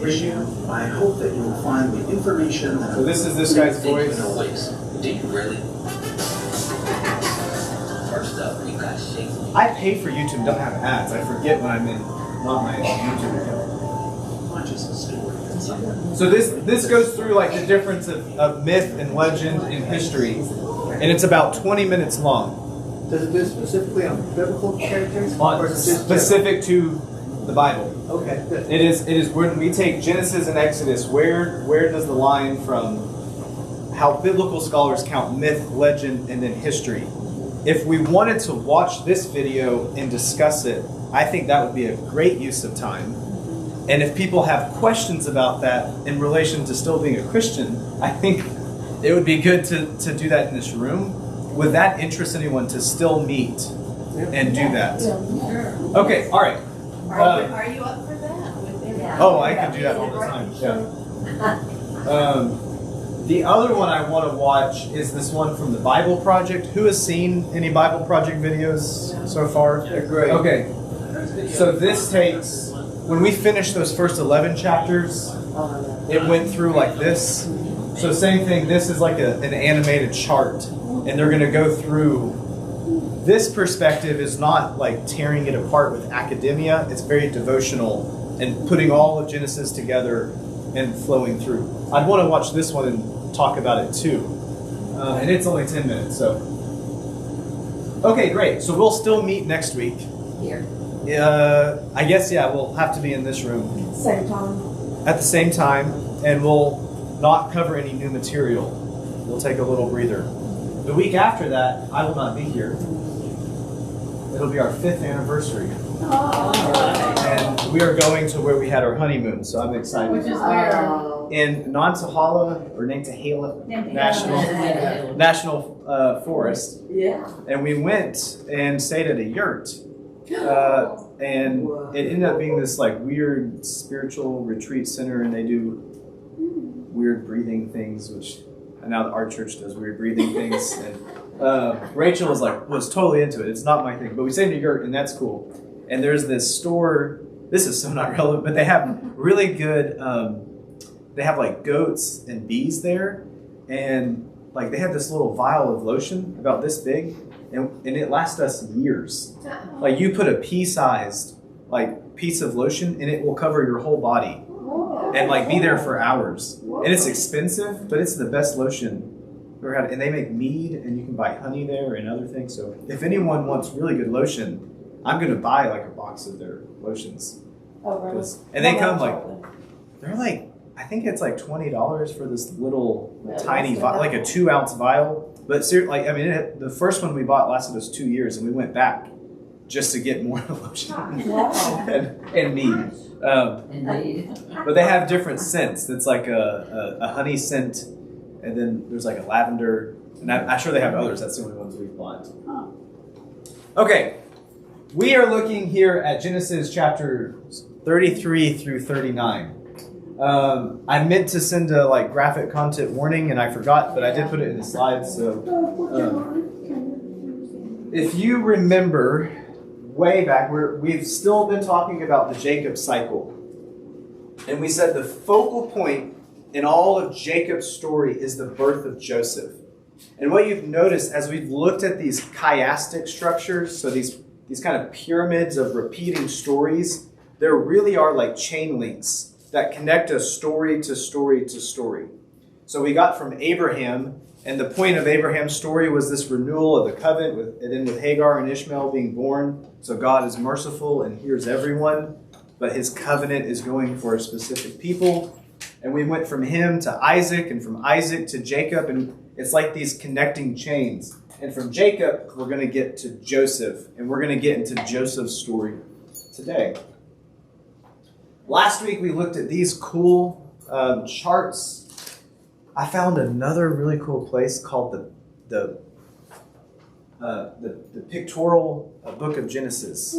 issue, I hope that you will find the information that... So this is this guy's voice. Did you really? First up, you got shape. I pay for YouTube, don't have ads. I forget when I'm in, not my YouTube account. Not just a story. So this goes through like the difference of myth and legend in history, and it's about 20 minutes long. Does it do specifically on biblical characters? Or is it just Specific to the Bible. Okay, good. It is when we take Genesis and Exodus, where does the line from how biblical scholars count myth, legend, and then history? If we wanted to watch this video and discuss it, I think that would be a great use of time. And if people have questions about that in relation to still being a Christian, I think it would be good to do that in this room. Would that interest anyone to still meet and do that? Okay, all right. Are you up for that? Oh, I can do that all the time. Yeah. The other one I want to watch is this one from the Bible Project. Who has seen any Bible Project videos so far? They're great. Okay. So this takes, when we finished those first 11 chapters, it went through like this. So same thing, this is like an animated chart. And they're going to go through. This perspective is not like tearing it apart with academia. It's very devotional and putting all of Genesis together and flowing through. I'd want to watch this one and talk about it too. And it's only 10 minutes, so. Okay, great. So we'll still meet next week. Here. I guess, yeah, we'll have to be in this room. Same time. At the same time, and we'll not cover any new material. We'll take a little breather. The week after that, I will not be here. It'll be our 5th anniversary. And we are going to where we had our honeymoon, so I'm excited. Which is where? In Nantahala or Nantahala National Forest. Yeah. And we went and stayed at a yurt. And it ended up being this like weird spiritual retreat center, and they do weird breathing things, which now our church does weird breathing things. And Rachel was totally into it. It's not my thing, but we stayed in a yurt, and that's cool. And there's this store. This is so not relevant, but they have really good. They have like goats and bees there, and like they have this little vial of lotion about this big, and it lasts us years. Like you put a pea-sized like piece of lotion, and it will cover your whole body, and like be there for hours. And it's expensive, but it's the best lotion I've ever had. And they make mead, and you can buy honey there and other things. So if anyone wants really good lotion, I'm gonna buy like a box of their lotions. Oh, really? And they come like they're like. I think it's like $20 for this little tiny vial, like a 2-ounce vial. But like, I mean, the first one we bought lasted us 2 years, and we went back just to get more lotion and mead. But they have different scents. It's like a honey scent, and then there's like a lavender, and I'm sure they have others. That's the only ones we've bought. Okay, we are looking here at Genesis chapter 33 through 39. I meant to send a like graphic content warning, and I forgot, but I did put it in the slides. So, if you remember, way back, we've still been talking about the Jacob cycle, and we said the focal point in all of Jacob's story is the birth of Joseph. And what you've noticed as we've looked at these chiastic structures, so these kind of pyramids of repeating stories, there really are like chain links that connect us story to story to story. So we got from Abraham, and the point of Abraham's story was this renewal of the covenant, and then with Hagar and Ishmael being born. So God is merciful and hears everyone, but his covenant is going for a specific people. And we went from him to Isaac, and from Isaac to Jacob, and it's like these connecting chains. And from Jacob, we're going to get to Joseph, and we're going to get into Joseph's story today. Last week we looked at these cool charts. I found another really cool place called the pictorial book of Genesis,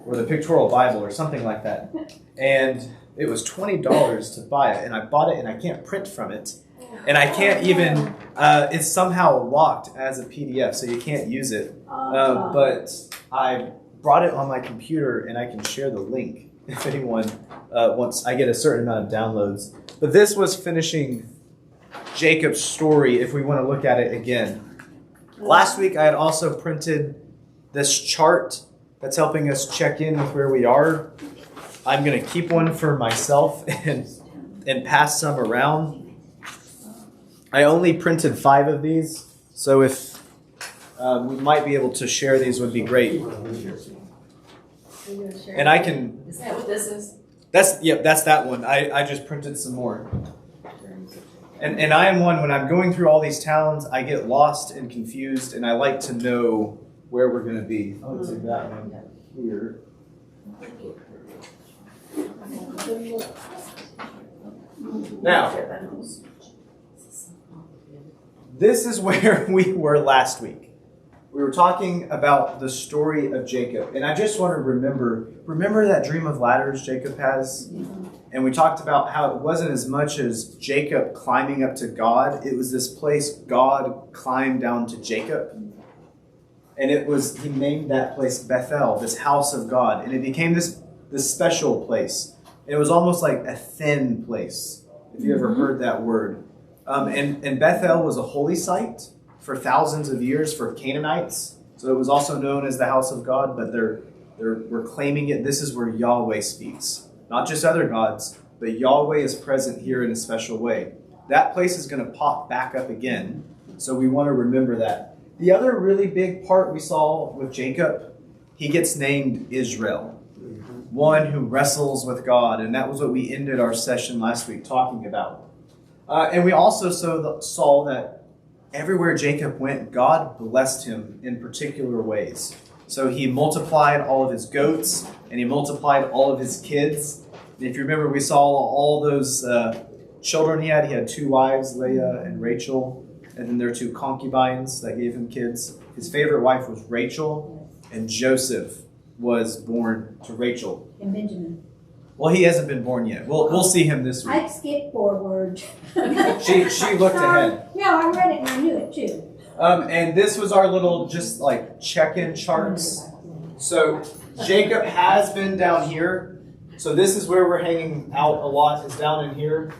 or the pictorial Bible, or something like that. And it was $20 to buy it, and I bought it, and I can't print from it, and I can't even. It's somehow locked as a PDF, so you can't use it. But I brought it on my computer, and I can share the link. if anyone wants, I get a certain amount of downloads. But this was finishing Jacob's story if we want to look at it again. Last week I had also printed this chart that's helping us check in with where we are. I'm going to keep one for myself and pass some around. I only printed 5 of these, so if we might be able to share these would be great. And I can... Is that what this is? That's that one. I just printed some more. And I am one, when I'm going through all these towns, I get lost and confused, and I like to know where we're going to be. I'll take that one here. Now, this is where we were last week. We were talking about the story of Jacob, and I just want to remember that dream of ladders Jacob has? And we talked about how it wasn't as much as Jacob climbing up to God. It was this place God climbed down to Jacob. And he named that place Bethel, this house of God. And it became this special place. And it was almost like a thin place, if you ever heard that word. And Bethel was a holy site for thousands of years for Canaanites. So it was also known as the house of God, but we're claiming it. This is where Yahweh speaks. Not just other gods, but Yahweh is present here in a special way. That place is going to pop back up again, so we want to remember that. The other really big part we saw with Jacob, he gets named Israel, one who wrestles with God, and that was what we ended our session last week talking about. And we also saw that everywhere Jacob went, God blessed him in particular ways. So he multiplied all of his goats, and he multiplied all of his kids. And if you remember, we saw all those children he had. He had 2 wives, Leah and Rachel, and then their 2 concubines that gave him kids. His favorite wife was Rachel, and Joseph was born to Rachel. And Benjamin. Well, he hasn't been born yet. We'll see him this week. I skipped forward. She looked ahead. No, I read it and I knew it too. And this was our little just like check-in charts. So Jacob has been down here. So this is where we're hanging out a lot, is down in here.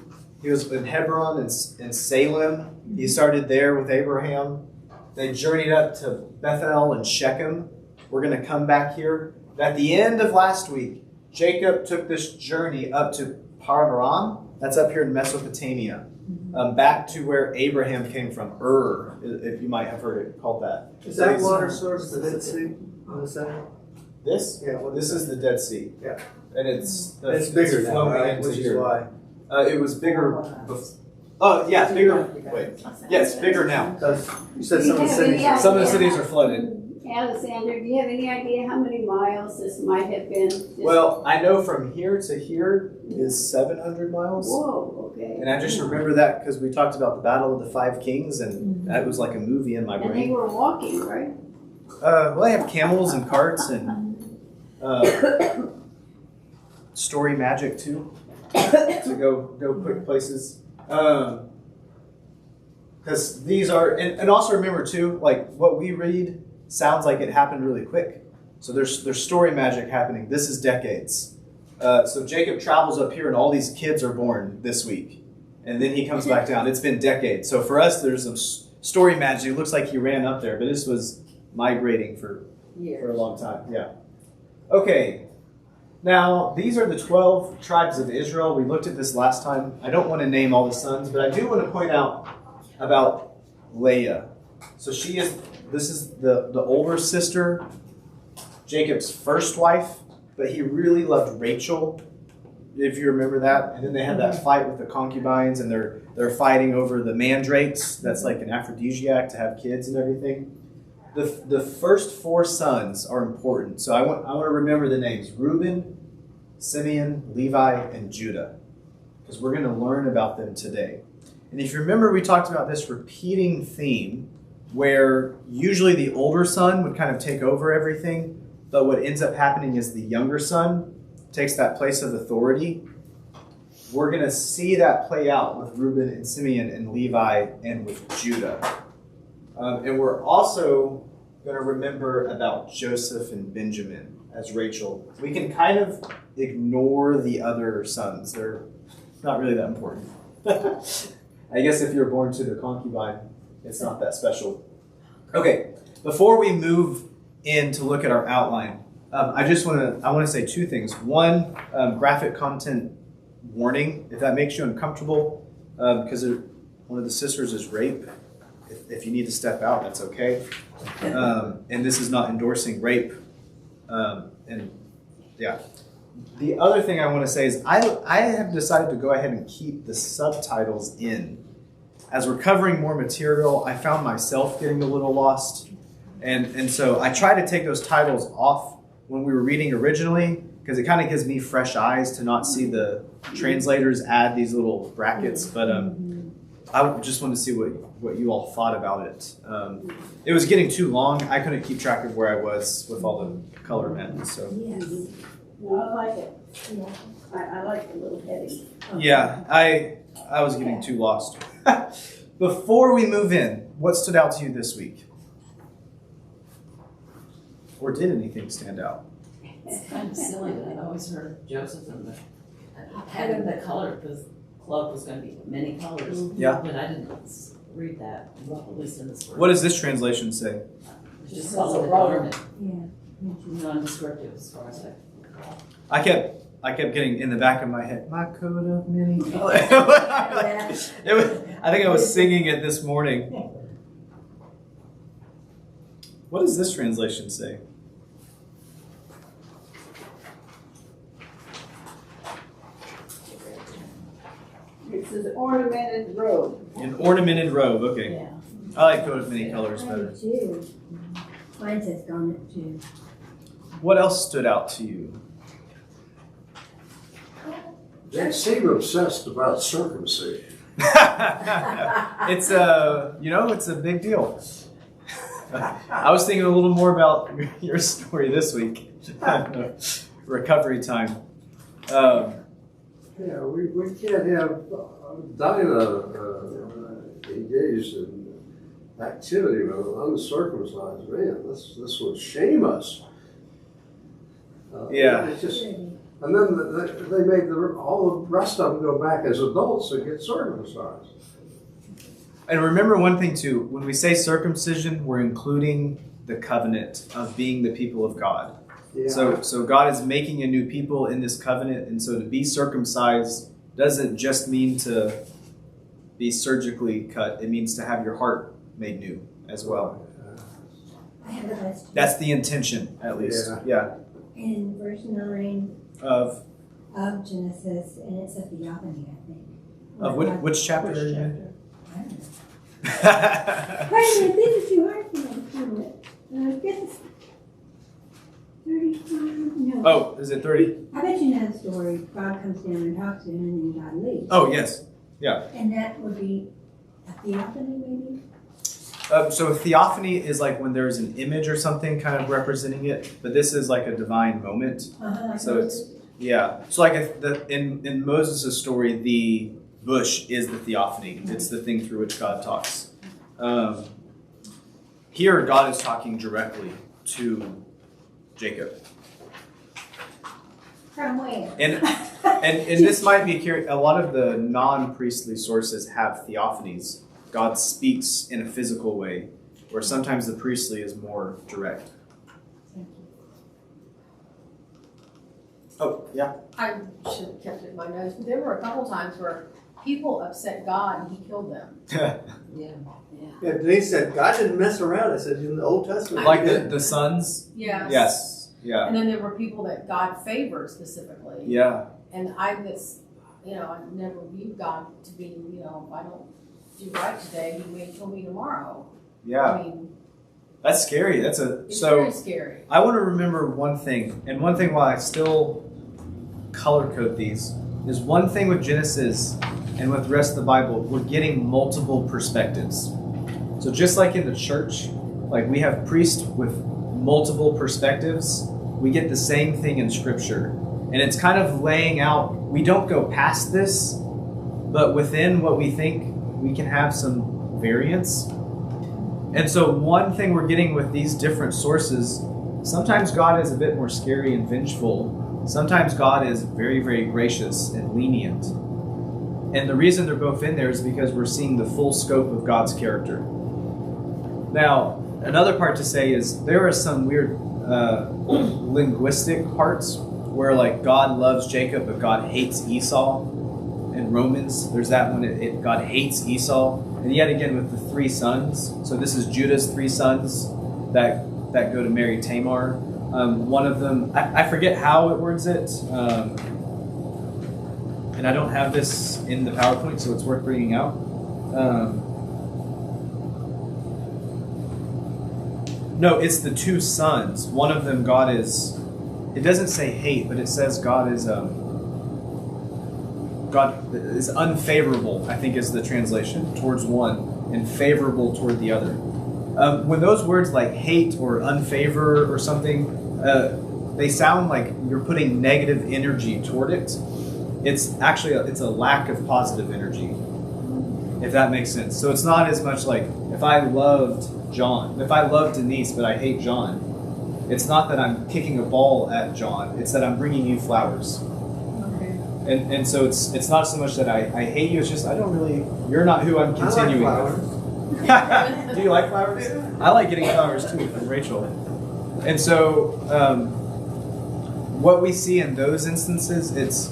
He was in Hebron and Salem. He started there with Abraham. They journeyed up to Bethel and Shechem. We're going to come back here. At the end of last week, Jacob took this journey up to Paran. That's up here in Mesopotamia. Back to where Abraham came from, if you might have heard it called that. Is that water source the Dead Sea on the side? This? Yeah. This is the Dead Sea. Yeah. And it's bigger now, flowing right? into Which is here. why. It was bigger before. Oh, yeah, it's bigger. Wait. Yeah, it's bigger now. Because you said some of the You have cities. any Some of the cities are flooded. Alexander, do you have any idea how many miles this might have been? Well, I know from here to here is 700 miles. Whoa, okay. And I just remember that because we talked about the Battle of the 5 Kings, and that was like a movie in my And they brain. were walking, right? Well, they have camels and carts and story magic too to go quick places. Because these are, and also remember too, like what we read sounds like it happened really quick. So there's story magic happening. This is decades. So Jacob travels up here and all these kids are born this week. And then he comes back down. It's been decades. So for us, there's some story magic. It looks like he ran up there, but this was migrating for a long time. Yeah. Okay. Now, these are the 12 tribes of Israel. We looked at this last time. I don't want to name all the sons, but I do want to point out about Leah. So this is the older sister, Jacob's first wife, but he really loved Rachel, if you remember that. And then they had that fight with the concubines, and they're fighting over the mandrakes. That's like an aphrodisiac to have kids and everything. The first 4 sons are important. So I want to remember the names: Reuben, Simeon, Levi, and Judah, because we're going to learn about them today. And if you remember, we talked about this repeating theme where usually the older son would kind of take over everything, but what ends up happening is the younger son takes that place of authority. We're going to see that play out with Reuben and Simeon and Levi and with Judah. And we're also going to remember about Joseph and Benjamin. as Rachel. We can kind of ignore the other sons. They're not really that important. I guess if you're born to the concubine, it's not that special. Okay, before we move in to look at our outline, I want to say two things. One, graphic content warning, if that makes you uncomfortable, because one of the sisters is rape. If you need to step out, that's okay. And this is not endorsing rape. And yeah. The other thing I want to say is I have decided to go ahead and keep the subtitles in. As we're covering more material, I found myself getting a little lost. And so I try to take those titles off when we were reading originally, because it kind of gives me fresh eyes to not see the translators add these little brackets. But I just wanted to see what you all thought about it. It was getting too long. I couldn't keep track of where I was with all the color meant. So Yes. No, I like it. I like the little heading. yeah, I was getting too lost. Before we move in, what stood out to you this week? Or did anything stand out? It's kind of silly that I always heard Joseph and having the color, because cloak was going to be many colors. Yeah. But I didn't read that, well, at least in this verse. What does this translation say? It's just color the garment. Yeah. Non-descriptive as far as I recall. I kept getting in the back of my head, my coat of many colors. I think I was singing it this morning. What does this translation say? It says ornamented robe. An ornamented robe, okay. Yeah. I like coat of many colors better. Too. Mine says garment too. What else stood out to you? They seem obsessed about circumcision. It's a big deal. I was thinking a little more about your story this week. Recovery time. Yeah, we can't have Dinah engaged in activity with an uncircumcised man. This would shame us. Yeah. It's just, and then they made all the rest of them go back as adults and get circumcised. And remember one thing too, when we say circumcision, we're including the covenant of being the people of God. Yeah. So God is making a new people in this covenant, and so to be circumcised doesn't just mean to be surgically cut, it means to have your heart made new as well. I have a question. That's the intention, at least. Yeah. In verse 9 Of Genesis, and it's a theophany, I think. which chapter are you in? I don't know. Wait a minute, this is too hard for me. This is 35, no. Oh, is it 30? I bet you know the story. God comes down and talks to him, and then God leaves. Oh, yes. And that would be a theophany, maybe? So a theophany is like when there's an image or something kind of representing it, but this is like a divine moment. So it's, yeah. So like in Moses' story, the bush is the theophany. It's the thing through which God talks. Here, God is talking directly to Jacob. From where? And this might be curious. A lot of the non-priestly sources have theophanies. God speaks in a physical way, where sometimes the priestly is more direct. Oh, yeah. I should have kept it in my notes, but there were a couple times where people upset God and he killed them. Yeah. Yeah, Denise said, God didn't mess around. I said, in the Old Testament. Like the sons? Yes. Yes. Yeah. And then there were people that God favored specifically. Yeah. And I never viewed God to be, if I don't do right today, he may kill me tomorrow. Yeah. I mean, That's scary. it's very scary. I want to remember one thing, and one thing while I still color code these, is one thing with Genesis and with the rest of the Bible, we're getting multiple perspectives. So just like in the church, like we have priests with multiple perspectives, we get the same thing in Scripture. And it's kind of laying out, we don't go past this, but within what we think, we can have some variance. And so one thing we're getting with these different sources sometimes God is a bit more scary and vengeful. Sometimes God is very, very gracious and lenient. And the reason they're both in there is because we're seeing the full scope of God's character. Now, another part to say is there are some weird linguistic parts where like God loves Jacob, but God hates Esau. In Romans, there's that one, God hates Esau. And yet again with the 3 sons. So this is Judah's 3 sons that go to marry Tamar. One of them, I forget how it words it. And I don't have this in the PowerPoint, so it's worth bringing out. No, it's the 2 sons. One of them, God is, it doesn't say hate, but it says God is unfavorable, I think is the translation, towards one, and favorable toward the other. When those words like hate or unfavor or something, they sound like you're putting negative energy toward it. It's actually it's a lack of positive energy, if that makes sense. So it's not as much like if I loved John, if I love Denise but I hate John, it's not that I'm kicking a ball at John, it's that I'm bringing you flowers. And so it's not so much that I hate you, it's just you're not who I'm continuing with. Do you like flowers? I like getting flowers too from Rachel. And so what we see in those instances, it's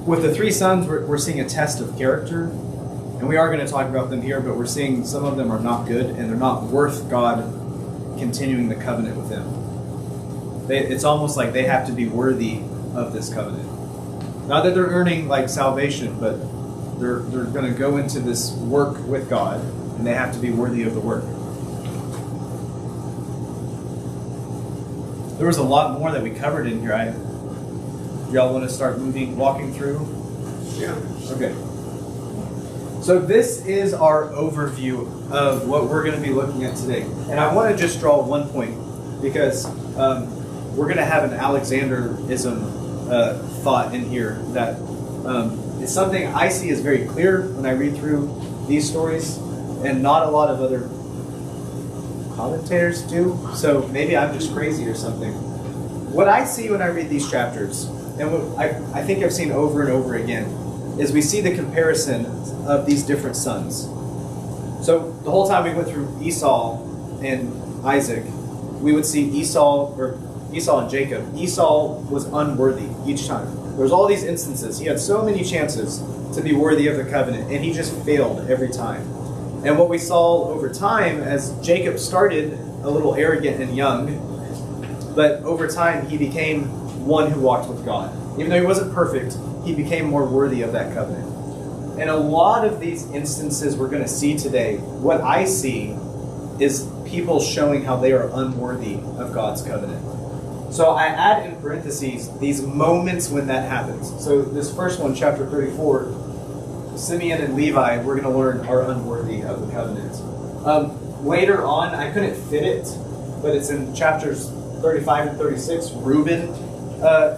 with the 3 sons, we're seeing a test of character. And we are going to talk about them here, but we're seeing some of them are not good and they're not worth God continuing the covenant with them. It's almost like they have to be worthy of this covenant. Not that they're earning like salvation, but they're going to go into this work with God, and they have to be worthy of the work. There was a lot more that we covered in here. Y'all want to start walking through? Yeah. Okay. So this is our overview of what we're going to be looking at today. And I want to just draw one point, because we're going to have an Alexanderism thought in here that it's something I see as very clear when I read through these stories, and not a lot of other commentators do. So maybe I'm just crazy or something. What I see when I read these chapters, and what I think I've seen over and over again, is we see the comparison of these different sons. So the whole time we went through Esau and Isaac, we would see Esau and Jacob. Esau was unworthy each time. There was all these instances. He had so many chances to be worthy of the covenant, and he just failed every time. And what we saw over time, as Jacob started a little arrogant and young, but over time he became one who walked with God. Even though he wasn't perfect, he became more worthy of that covenant. And a lot of these instances we're going to see today, what I see is people showing how they are unworthy of God's covenant. So I add in parentheses these moments when that happens. So this first one, chapter 34, Simeon and Levi, we're going to learn are unworthy of the covenant. Later on, I couldn't fit it, but it's in chapters 35 and 36. Reuben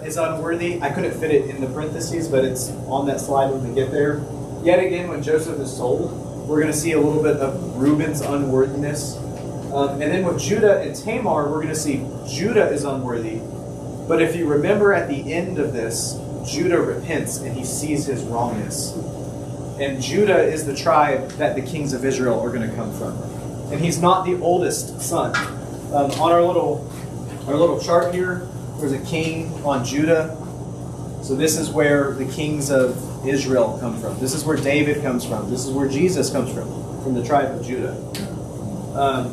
is unworthy. I couldn't fit it in the parentheses, but it's on that slide when we get there. Yet again, when Joseph is sold, we're going to see a little bit of Reuben's unworthiness. And then with Judah and Tamar, we're going to see Judah is unworthy. But if you remember at the end of this, Judah repents and he sees his wrongness. And Judah is the tribe that the kings of Israel are going to come from. And he's not the oldest son. On our little chart here, there's a king on Judah. So this is where the kings of Israel come from. This is where David comes from. This is where Jesus comes from the tribe of Judah.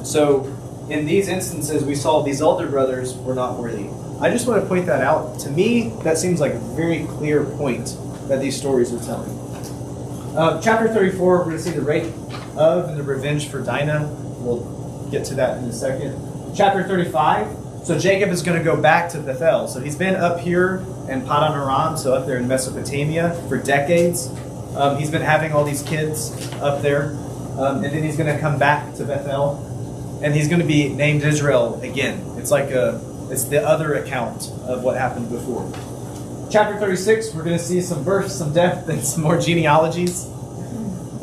So in these instances, we saw these elder brothers were not worthy. I just want to point that out. To me, that seems like a very clear point that these stories are telling. Chapter 34, we're going to see the rape of and the revenge for Dinah. We'll get to that in a second. Chapter 35, so Jacob is going to go back to Bethel. So he's been up here in Padan Aram, so up there in Mesopotamia, for decades. He's been having all these kids up there. And then he's going to come back to Bethel. And he's going to be named Israel again. It's like it's the other account of what happened before. Chapter 36, we're going to see some birth, some death, and some more genealogies.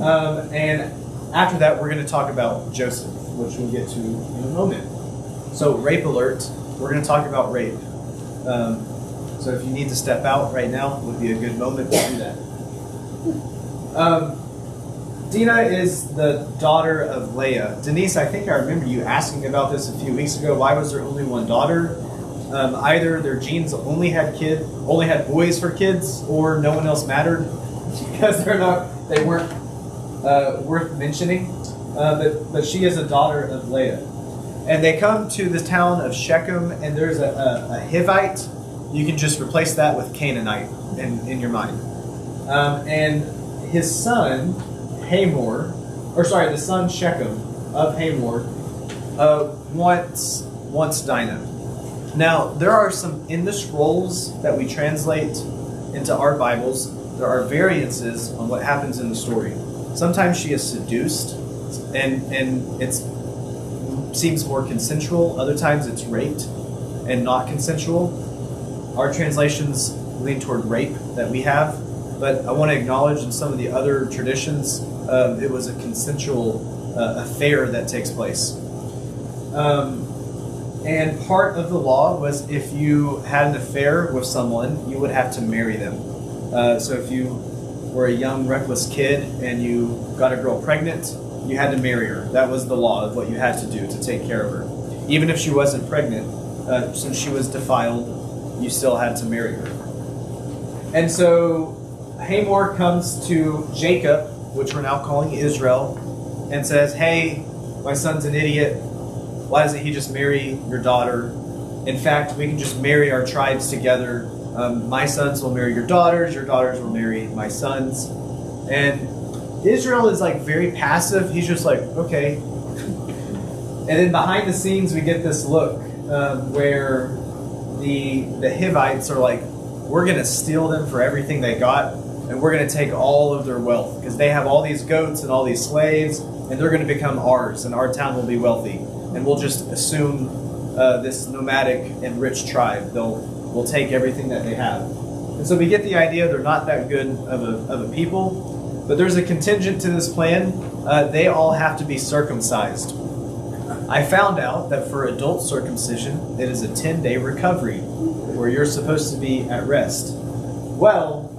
And after that, we're going to talk about Joseph, which we'll get to in a moment. So rape alert. We're going to talk about rape. So if you need to step out right now, would be a good moment to do that. Dinah is the daughter of Leah. Denise, I think I remember you asking about this a few weeks ago. Why was there only one daughter? Either their genes only had boys for kids, or no one else mattered because they weren't worth mentioning. But she is a daughter of Leah. And they come to the town of Shechem, and there's a Hivite. You can just replace that with Canaanite in your mind. And his son, the son Shechem of Hamor, wants Dinah. Now, there are some, in the scrolls that we translate into our Bibles, there are variances on what happens in the story. Sometimes she is seduced, and it seems more consensual. Other times it's raped and not consensual. Our translations lean toward rape that we have, but I want to acknowledge in some of the other traditions, it was a consensual affair that takes place. And part of the law was if you had an affair with someone, you would have to marry them. So if you were a young, reckless kid and you got a girl pregnant, you had to marry her. That was the law of what you had to do to take care of her. Even if she wasn't pregnant, since she was defiled, you still had to marry her. And so Hamor comes to Jacob, which we're now calling Israel, and says, "Hey, my son's an idiot. Why doesn't he just marry your daughter? In fact, we can just marry our tribes together. My sons will marry your daughters will marry my sons." And Israel is like very passive. He's just like, okay. And then behind the scenes, we get this look where the Hivites are like, we're going to steal them for everything they got, and we're going to take all of their wealth because they have all these goats and all these slaves, and they're going to become ours, and our town will be wealthy. And we'll just assume this nomadic and rich tribe. We'll take everything that they have. And so we get the idea they're not that good of a people. But there's a contingent to this plan. They all have to be circumcised. I found out that for adult circumcision, it is a 10-day recovery where you're supposed to be at rest. Well,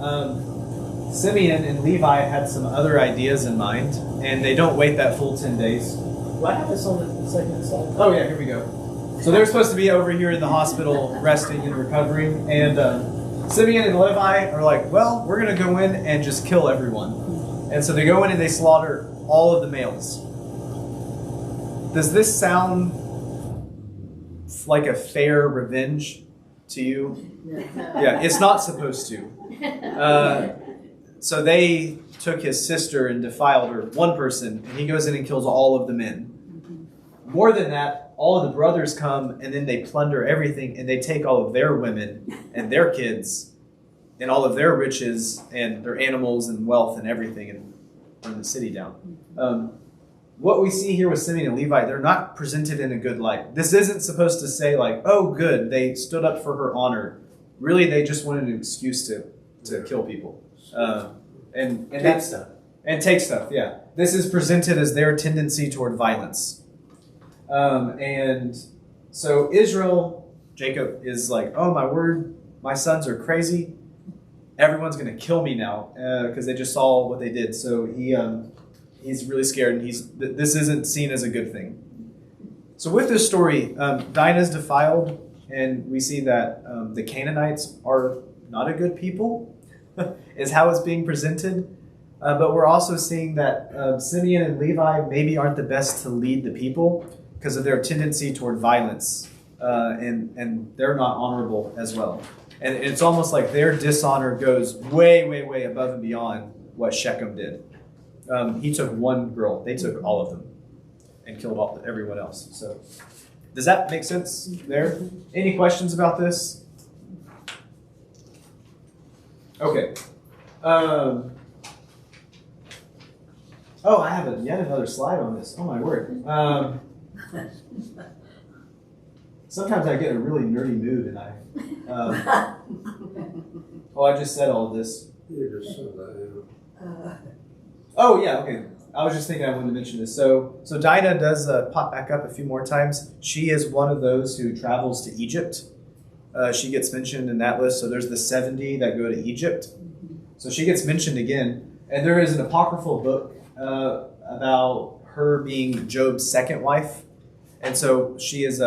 Simeon and Levi had some other ideas in mind, and they don't wait that full 10 days. Do I have this on the second slide? Oh yeah, here we go. So they're supposed to be over here in the hospital resting and recovering, and Simeon and Levi are like, well, we're going to go in and just kill everyone. And so they go in and they slaughter all of the males. Does this sound like a fair revenge to you? Yeah, it's not supposed to. So they took his sister and defiled her, one person, and he goes in and kills all of the men. More than that, all of the brothers come and then they plunder everything and they take all of their women and their kids and all of their riches and their animals and wealth and everything and burn the city down. What we see here with Simeon and Levi, they're not presented in a good light. This isn't supposed to say like, oh good, they stood up for her honor. Really, they just wanted an excuse to kill people. And Take stuff. And take stuff, yeah. This is presented as their tendency toward violence. And so Israel, Jacob is like, oh my word, my sons are crazy. Everyone's going to kill me now because they just saw what they did. So he's really scared, and this isn't seen as a good thing. So with this story, Dinah's defiled, and we see that the Canaanites are not a good people, is how it's being presented. But we're also seeing that Simeon and Levi maybe aren't the best to lead the people because of their tendency toward violence, and they're not honorable as well. And it's almost like their dishonor goes way, way, way above and beyond what Shechem did. He took one girl. They took all of them and killed everyone else. So does that make sense there? Any questions about this? Okay. Oh, I have yet another slide on this. Oh, my word. Sometimes I get a really nerdy mood, and I just said all of this. You just said that, Oh, yeah, okay. I was just thinking I wanted to mention this. So Dinah does pop back up a few more times. She is one of those who travels to Egypt. She gets mentioned in that list. So there's the 70 that go to Egypt. So she gets mentioned again. And there is an apocryphal book about her being Job's second wife. And so she is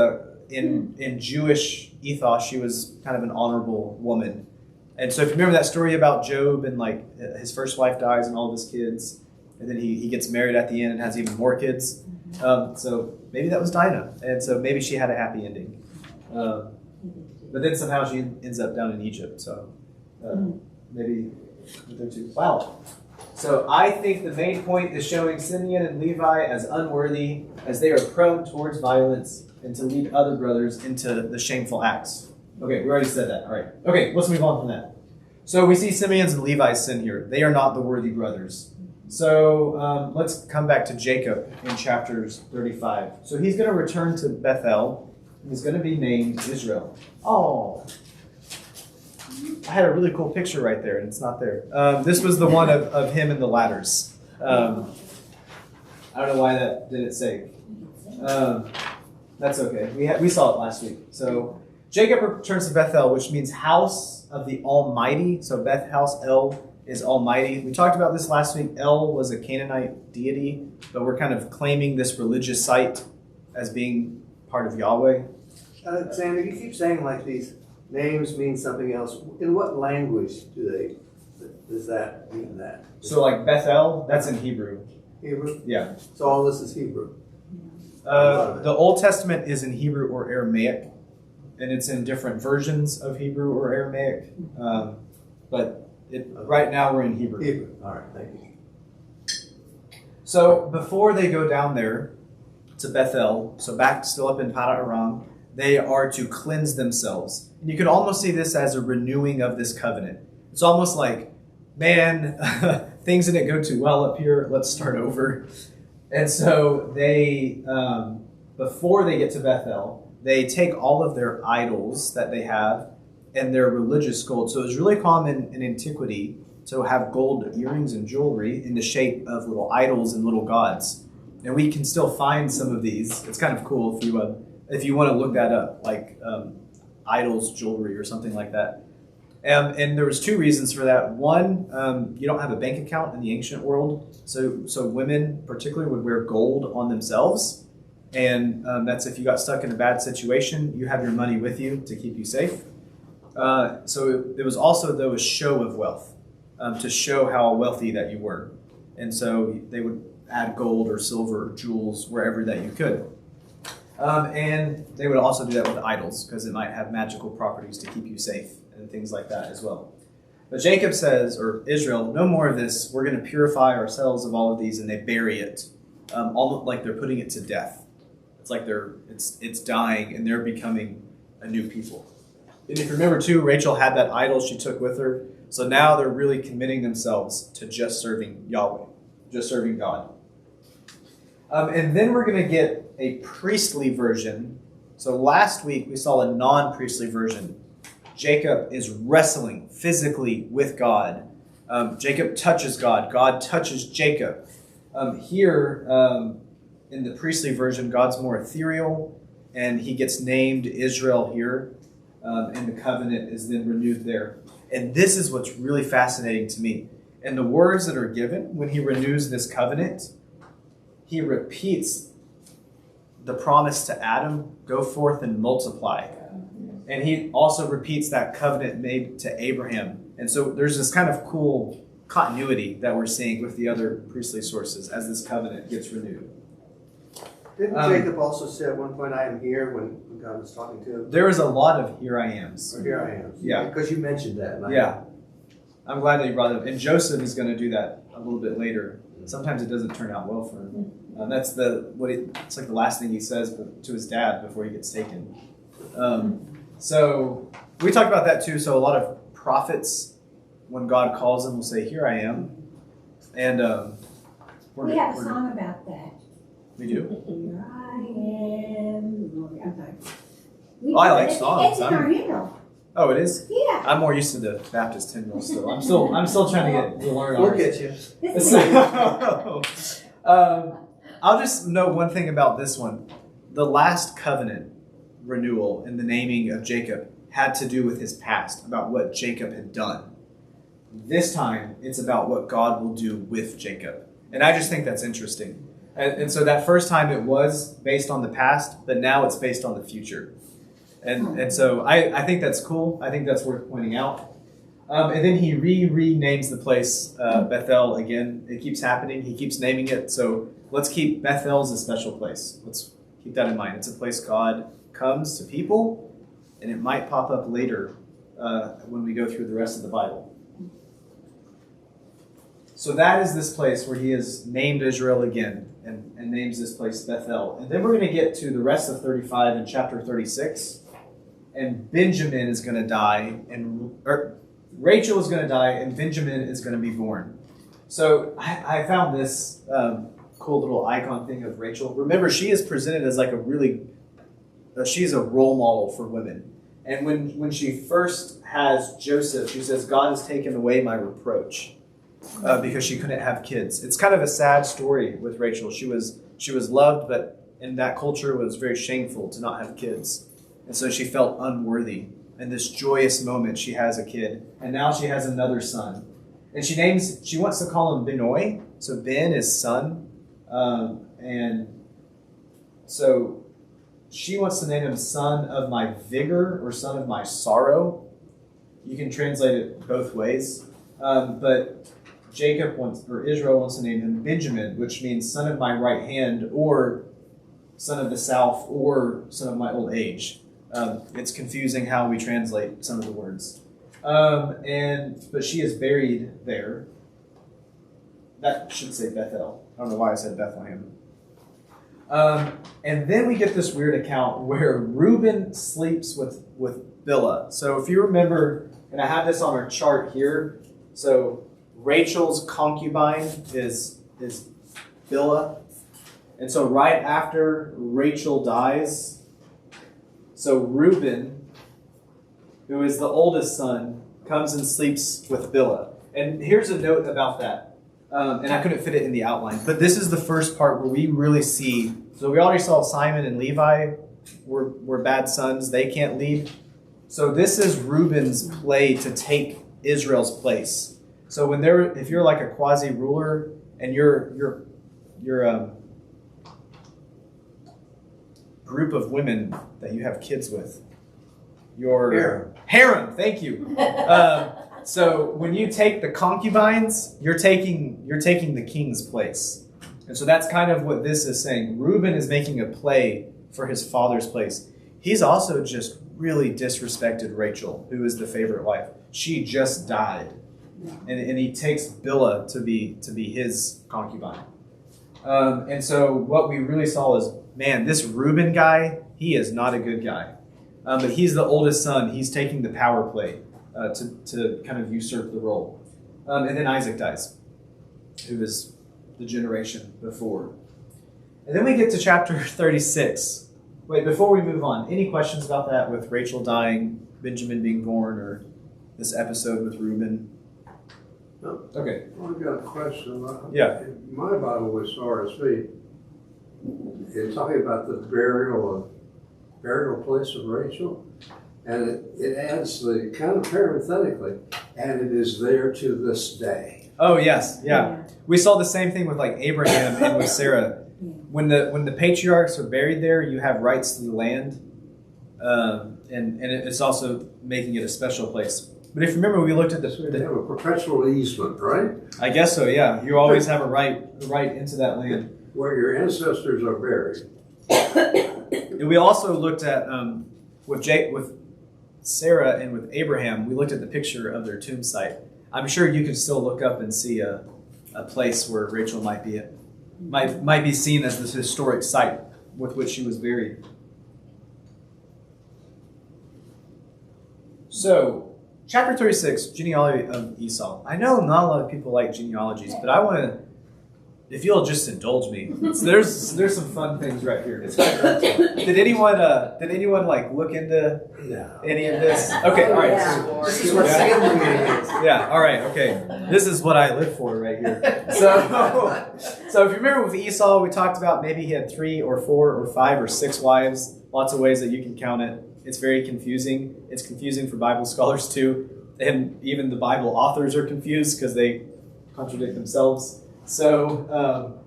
in Jewish ethos, she was kind of an honorable woman. And so if you remember that story about Job and like his first wife dies and all of his kids, and then he gets married at the end and has even more kids. So maybe that was Dinah. And so maybe she had a happy ending. But then somehow she ends up down in Egypt. So maybe there too. Wow. So I think the main point is showing Simeon and Levi as unworthy, as they are prone towards violence and to lead other brothers into the shameful acts. Okay, we already said that. All right. Okay, let's move on from that. So we see Simeon's and Levi's sin here. They are not the worthy brothers. So let's come back to Jacob in chapters 35. So he's going to return to Bethel. And he's going to be named Israel. Oh, I had a really cool picture right there, and it's not there. This was the one of him and the ladders. I don't know why that didn't save. That's okay. We saw it last week. So Jacob returns to Bethel, which means house of the Almighty. So Beth house, El is Almighty. We talked about this last week. El was a Canaanite deity, but we're kind of claiming this religious site as being part of Yahweh. Xander, you keep saying like these names mean something else. In what language does that mean that? So like Bethel, that's in Hebrew. Hebrew? Yeah. So all this is Hebrew. The Old Testament is in Hebrew or Aramaic, and it's in different versions of Hebrew or Aramaic. But right now we're in Hebrew. Hebrew. All right, thank you. So before they go down there to Bethel, so back still up in Pada Aram, they are to cleanse themselves. And you can almost see this as a renewing of this covenant. It's almost like, man, things didn't go too well up here. Let's start over. And so they, before they get to Bethel, they take all of their idols that they have and their religious gold. So it was really common in antiquity to have gold earrings and jewelry in the shape of little idols and little gods. And we can still find some of these. It's kind of cool if you want to look that up, like idols jewelry or something like that. And there was two reasons for that. One, you don't have a bank account in the ancient world, so women particularly would wear gold on themselves, and that's if you got stuck in a bad situation, you have your money with you to keep you safe. So it was also, though, a show of wealth, to show how wealthy that you were. And so they would add gold or silver or jewels wherever that you could. And they would also do that with idols because it might have magical properties to keep you safe and things like that as well. But Jacob says, or Israel, no more of this. We're going to purify ourselves of all of these, and they bury it, almost like they're putting it to death. It's like it's dying, and they're becoming a new people. And if you remember too, Rachel had that idol she took with her. So now they're really committing themselves to just serving Yahweh, just serving God. And then we're going to get a priestly version. So last week we saw a non-priestly version. Jacob is wrestling physically with God. Jacob touches God. God touches Jacob. Here in the priestly version, God's more ethereal, and he gets named Israel here, and the covenant is then renewed there. And this is what's really fascinating to me. And the words that are given when he renews this covenant, he repeats the promise to Adam, go forth and multiply. And he also repeats that covenant made to Abraham. And so there's this kind of cool continuity that we're seeing with the other priestly sources as this covenant gets renewed. Didn't Jacob also say at one point, I am here, when God was talking to him? There is a lot of here I ams. Or here I am. Yeah. Because you mentioned that. Yeah. I'm glad that you brought it up. And Joseph is going to do that a little bit later. Sometimes it doesn't turn out well for him. That's it's like the last thing he says to his dad before he gets taken. So we talked about that too. So a lot of prophets, when God calls them, will say, "Here I am," and We have a song about that. We do. Here I am. I'm sorry. Oh, I like songs. It's in our hymnal. Oh, it is. Yeah. I'm more used to the Baptist hymnal still. I'm still trying to learn. We'll ours. get you. This is I'll just note one thing about this one. The last covenant renewal in the naming of Jacob had to do with his past, about what Jacob had done. This time, it's about what God will do with Jacob. And I just think that's interesting. And so that first time it was based on the past, but now it's based on the future. And so I think that's cool. I think that's worth pointing out. And then he renames the place Bethel again. It keeps happening. He keeps naming it. So let's keep Bethel as a special place. Let's keep that in mind. It's a place God comes to people, and it might pop up later when we go through the rest of the Bible. So that is this place where he has named Israel again and names this place Bethel. And then we're going to get to the rest of 35 in chapter 36. And Benjamin is going to die, Rachel is going to die, and Benjamin is going to be born. So I found this cool little icon thing of Rachel. Remember, she is presented as like she's a role model for women. And when she first has Joseph, she says, God has taken away my reproach because she couldn't have kids. It's kind of a sad story with Rachel. She was loved, but in that culture it was very shameful to not have kids. And so she felt unworthy. In this joyous moment, she has a kid. And now she has another son. And she wants to call him Benoi. So Ben is son. And so she wants to name him son of my vigor or son of my sorrow. You can translate it both ways. But Israel wants to name him Benjamin, which means son of my right hand, or son of the south, or son of my old age. It's confusing how we translate some of the words. But she is buried there. That should say Bethel. I don't know why I said Bethlehem. And then we get this weird account where Reuben sleeps with Bilhah. So if you remember, and I have this on our chart here, so Rachel's concubine is Bilhah. And so right after Rachel dies, so Reuben, who is the oldest son, comes and sleeps with Bilhah. And here's a note about that. And I couldn't fit it in the outline. But this is the first part where we really see. So we already saw Simon and Levi were bad sons. They can't lead. So this is Reuben's play to take Israel's place. So if you're like a quasi-ruler and your group of women that you have kids with, your harem, thank you. So when you take the concubines, you're taking the king's place. And so that's kind of what this is saying. Reuben is making a play for his father's place. He's also just really disrespected Rachel, who is the favorite wife. She just died. And he takes Bilhah to be his concubine. And so what we really saw is, man, this Reuben guy, he is not a good guy. But he's the oldest son. He's taking the power play to kind of usurp the role. And then Isaac dies, who is the generation before. And then we get to chapter 36. Wait, before we move on, any questions about that with Rachel dying, Benjamin being born, or this episode with Reuben? No. Okay. I've got a question. Yeah. In my Bible with RSV, it's talking about the burial place of Rachel, and it adds the kind of parenthetically, and it is there to this day. Oh yes, yeah. We saw the same thing with like Abraham and with Sarah. When the patriarchs are buried there, you have rights to the land, and it's also making it a special place. But if you remember, we looked at So you have a perpetual easement, right? I guess so, yeah. You always have a right into that land. Where your ancestors are buried. And we also looked at with Sarah and with Abraham. We looked at the picture of their tomb site. I'm sure you can still look up and see a place where Rachel might be seen as this historic site with which she was buried. So, chapter 36, genealogy of Esau. I know not a lot of people like genealogies, but I want to if you'll just indulge me, there's some fun things right here. It's like that. Did anyone like look into No. any of this? Okay, all right. Yeah. This is what family is. Yeah, all right, okay. This is what I live for right here. So if you remember with Esau, we talked about maybe he had 3 or 4 or 5 or 6 wives. Lots of ways that you can count it. It's very confusing. It's confusing for Bible scholars too. And even the Bible authors are confused because they contradict themselves. So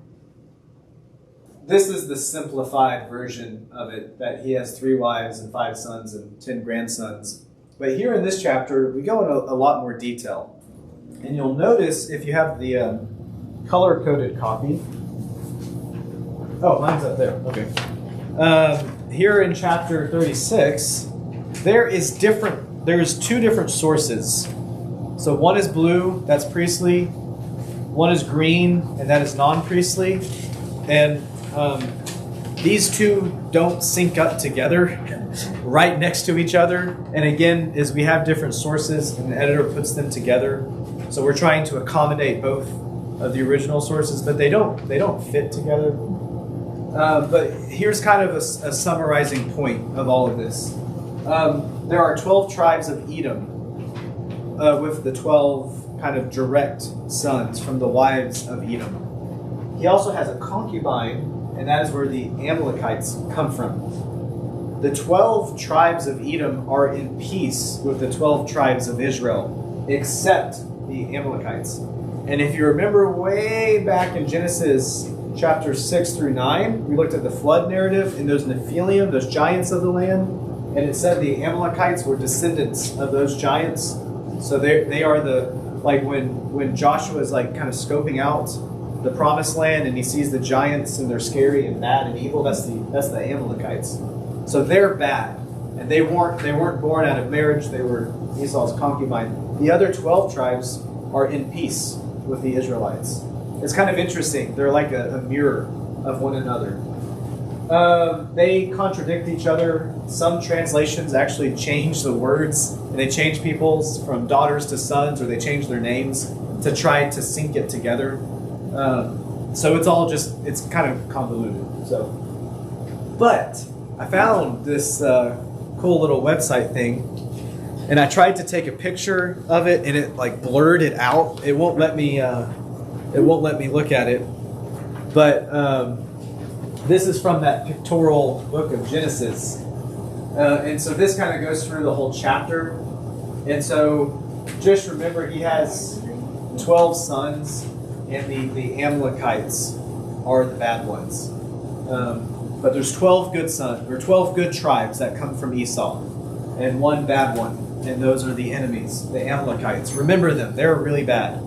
this is the simplified version of it, that he has 3 wives and 5 sons and 10 grandsons. But here in this chapter, we go into a lot more detail. And you'll notice if you have the color-coded copy. Oh, mine's up there. Okay. Here in chapter 36, there's 2 different sources. So one is blue, that's priestly. One is green, and that is non-priestly. And these 2 don't sync up together right next to each other. And again, as we have different sources, and the editor puts them together. So we're trying to accommodate both of the original sources, but they don't fit together. But here's kind of a summarizing point of all of this. There are 12 tribes of Edom, with the 12 kind of direct sons from the wives of Edom. He also has a concubine, and that is where the Amalekites come from. The 12 tribes of Edom are in peace with the 12 tribes of Israel, except the Amalekites. And if you remember way back in Genesis chapter 6 through 9, we looked at the flood narrative and those Nephilim, those giants of the land, and it said the Amalekites were descendants of those giants. So they are like when Joshua is like kind of scoping out the promised land and he sees the giants and they're scary and bad and evil, that's the Amalekites. So they're bad. And they weren't born out of marriage, they were Esau's concubine. The other 12 tribes are in peace with the Israelites. It's kind of interesting. They're like a mirror of one another. They contradict each other. Some translations actually change the words, and they change people's from daughters to sons, or they change their names to try to sync it together. So it's kind of convoluted. But I found this cool little website thing, and I tried to take a picture of it, and it like blurred it out. It won't let me look at it. But this is from that pictorial book of Genesis. And so this kind of goes through the whole chapter. And so just remember he has 12 sons, and the Amalekites are the bad ones. But there's 12 good sons, or 12 good tribes that come from Esau, and 1 bad one. And those are the enemies, the Amalekites. Remember them, they're really bad.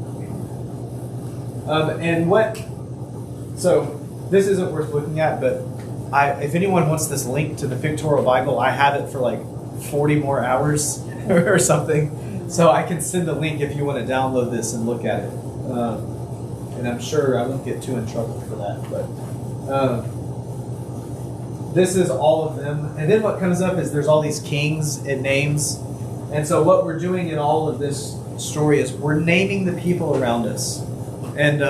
So this isn't worth looking at, but if anyone wants this link to the Pictorial Bible, I have it for like 40 more hours or something. So I can send the link if you want to download this and look at it. And I'm sure I won't get too in trouble for that. But this is all of them. And then what comes up is there's all these kings and names. And so what we're doing in all of this story is we're naming the people around us. And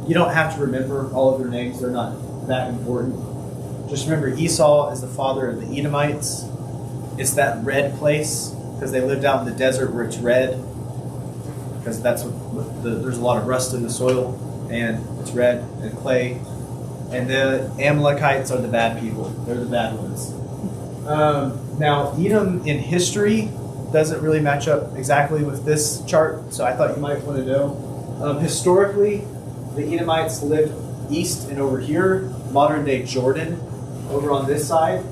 you don't have to remember all of their names. They're not that important. Just remember Esau is the father of the Edomites. It's that red place because they lived out in the desert where it's red. Because there's a lot of rust in the soil and it's red and clay. And the Amalekites are the bad people. They're the bad ones. Now, Edom in history doesn't really match up exactly with this chart, so I thought you might want to know. Historically, the Edomites lived east and over here, modern day Jordan, over on this side.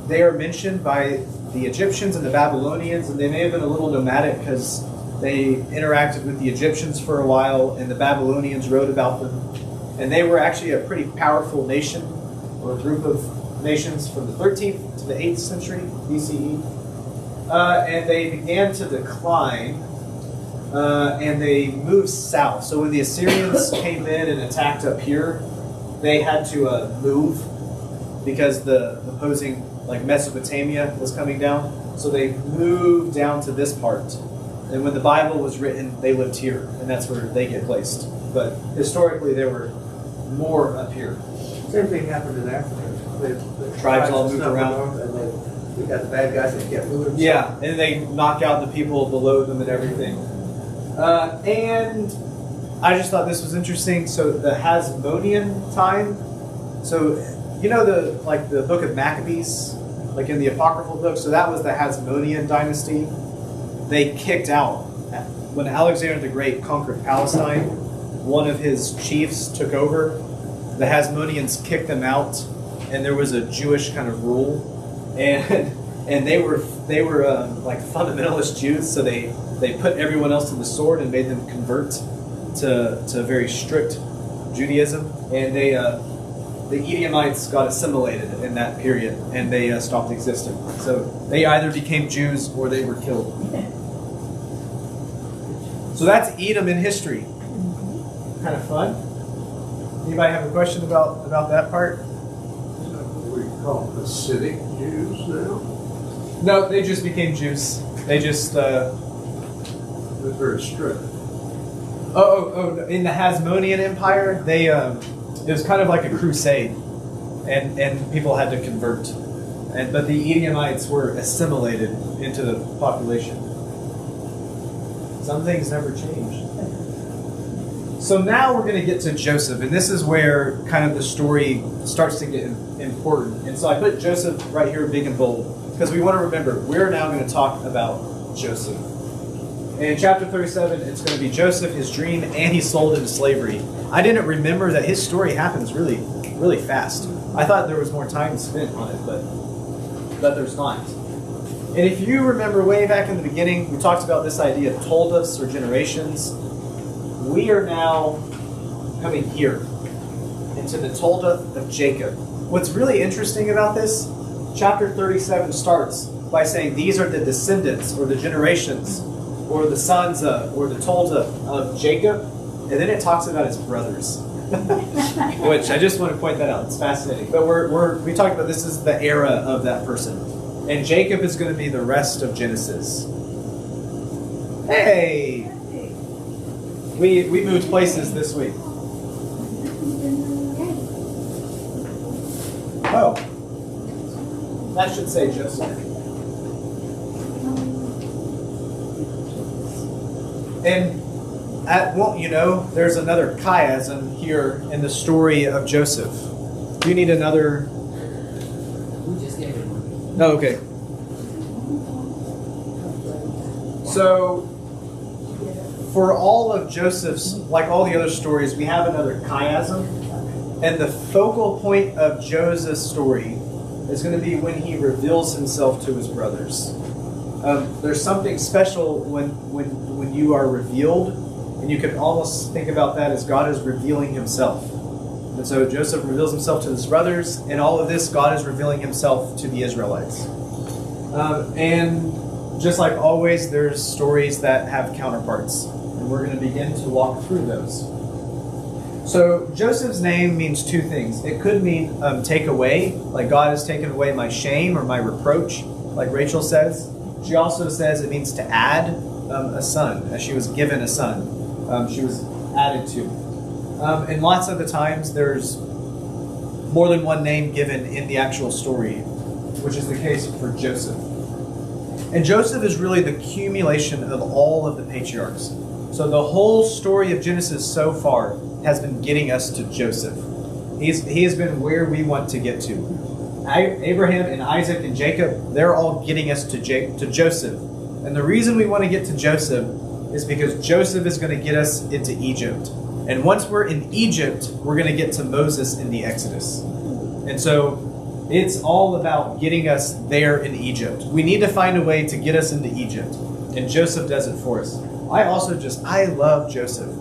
They are mentioned by the Egyptians and the Babylonians, and they may have been a little nomadic because they interacted with the Egyptians for a while, and the Babylonians wrote about them. And they were actually a pretty powerful nation, or a group of nations from the 13th to the 8th century BCE. And they began to decline, and they moved south. So when the Assyrians came in and attacked up here, they had to move because the opposing, like Mesopotamia, was coming down. So they moved down to this part. And when the Bible was written, they lived here, and that's where they get placed. but historically there were more up here. Same thing happened in Africa. The Tribes all and moved stuff went around. north, and we got the bad guys that kept moving. Yeah, and they knock out the people below them and everything. And I just thought this was interesting. So the Hasmonean time. So you know the book of Maccabees, like in the apocryphal book. So that was the Hasmonean dynasty. They kicked out when Alexander the Great conquered Palestine. One of his chiefs took over. The Hasmoneans kicked them out, and there was a Jewish kind of rule, and they were like fundamentalist Jews. So they put everyone else to the sword and made them convert to very strict Judaism, and the Edomites got assimilated in that period, and they stopped existing. So they either became Jews or they were killed. So that's Edom in history. Kind of fun. Anybody have a question about that part? We call them Hasidic Jews now. No, they just became Jews. They just They're very strict. in the Hasmonean Empire, they it was kind of like a crusade, and people had to convert, but the Edomites were assimilated into the population. Some things never change. So now we're going to get to Joseph, and this is where kind of the story starts to get important. And so I put Joseph right here, big and bold, because we want to remember we're now going to talk about Joseph. In chapter 37, it's going to be Joseph, his dream, and he's sold into slavery. I didn't remember that his story happens really, really fast. I thought there was more time spent on it, but there's not. And if you remember way back in the beginning, we talked about this idea of toldos or generations. We are now coming here into the Toldoth of Jacob. What's really interesting about this, chapter 37 starts by saying these are the descendants or the generations or the sons of, or the Toldoth of Jacob, and then it talks about his brothers, which I just want to point that out. It's fascinating. But we talked about this is the era of that person, and Jacob is going to be the rest of Genesis. Hey, we moved places this week. Oh, that should say Joseph. And won't you know, there's another chiasm here in the story of Joseph. Do you need another? We just gave it one. Oh, okay. So, for all of Joseph's, like all the other stories, we have another chiasm. And the focal point of Joseph's story is going to be when he reveals himself to his brothers. There's something special when you are revealed, and you can almost think about that as God is revealing himself. And so Joseph reveals himself to his brothers, and all of this, God is revealing himself to the Israelites. And just like always, there's stories that have counterparts, and we're going to begin to walk through those. So Joseph's name means two things. It could mean take away, like God has taken away my shame or my reproach, like Rachel says. She also says it means to add a son, as she was given a son. She was added to. And lots of the times there's more than one name given in the actual story, which is the case for Joseph. And Joseph is really the accumulation of all of the patriarchs. So the whole story of Genesis so far has been getting us to Joseph. He has been where we want to get to. Abraham and Isaac and Jacob, they're all getting us to Joseph. And the reason we want to get to Joseph is because Joseph is going to get us into Egypt. And once we're in Egypt, we're going to get to Moses in the Exodus. And so it's all about getting us there in Egypt. We need to find a way to get us into Egypt. And Joseph does it for us. I love Joseph.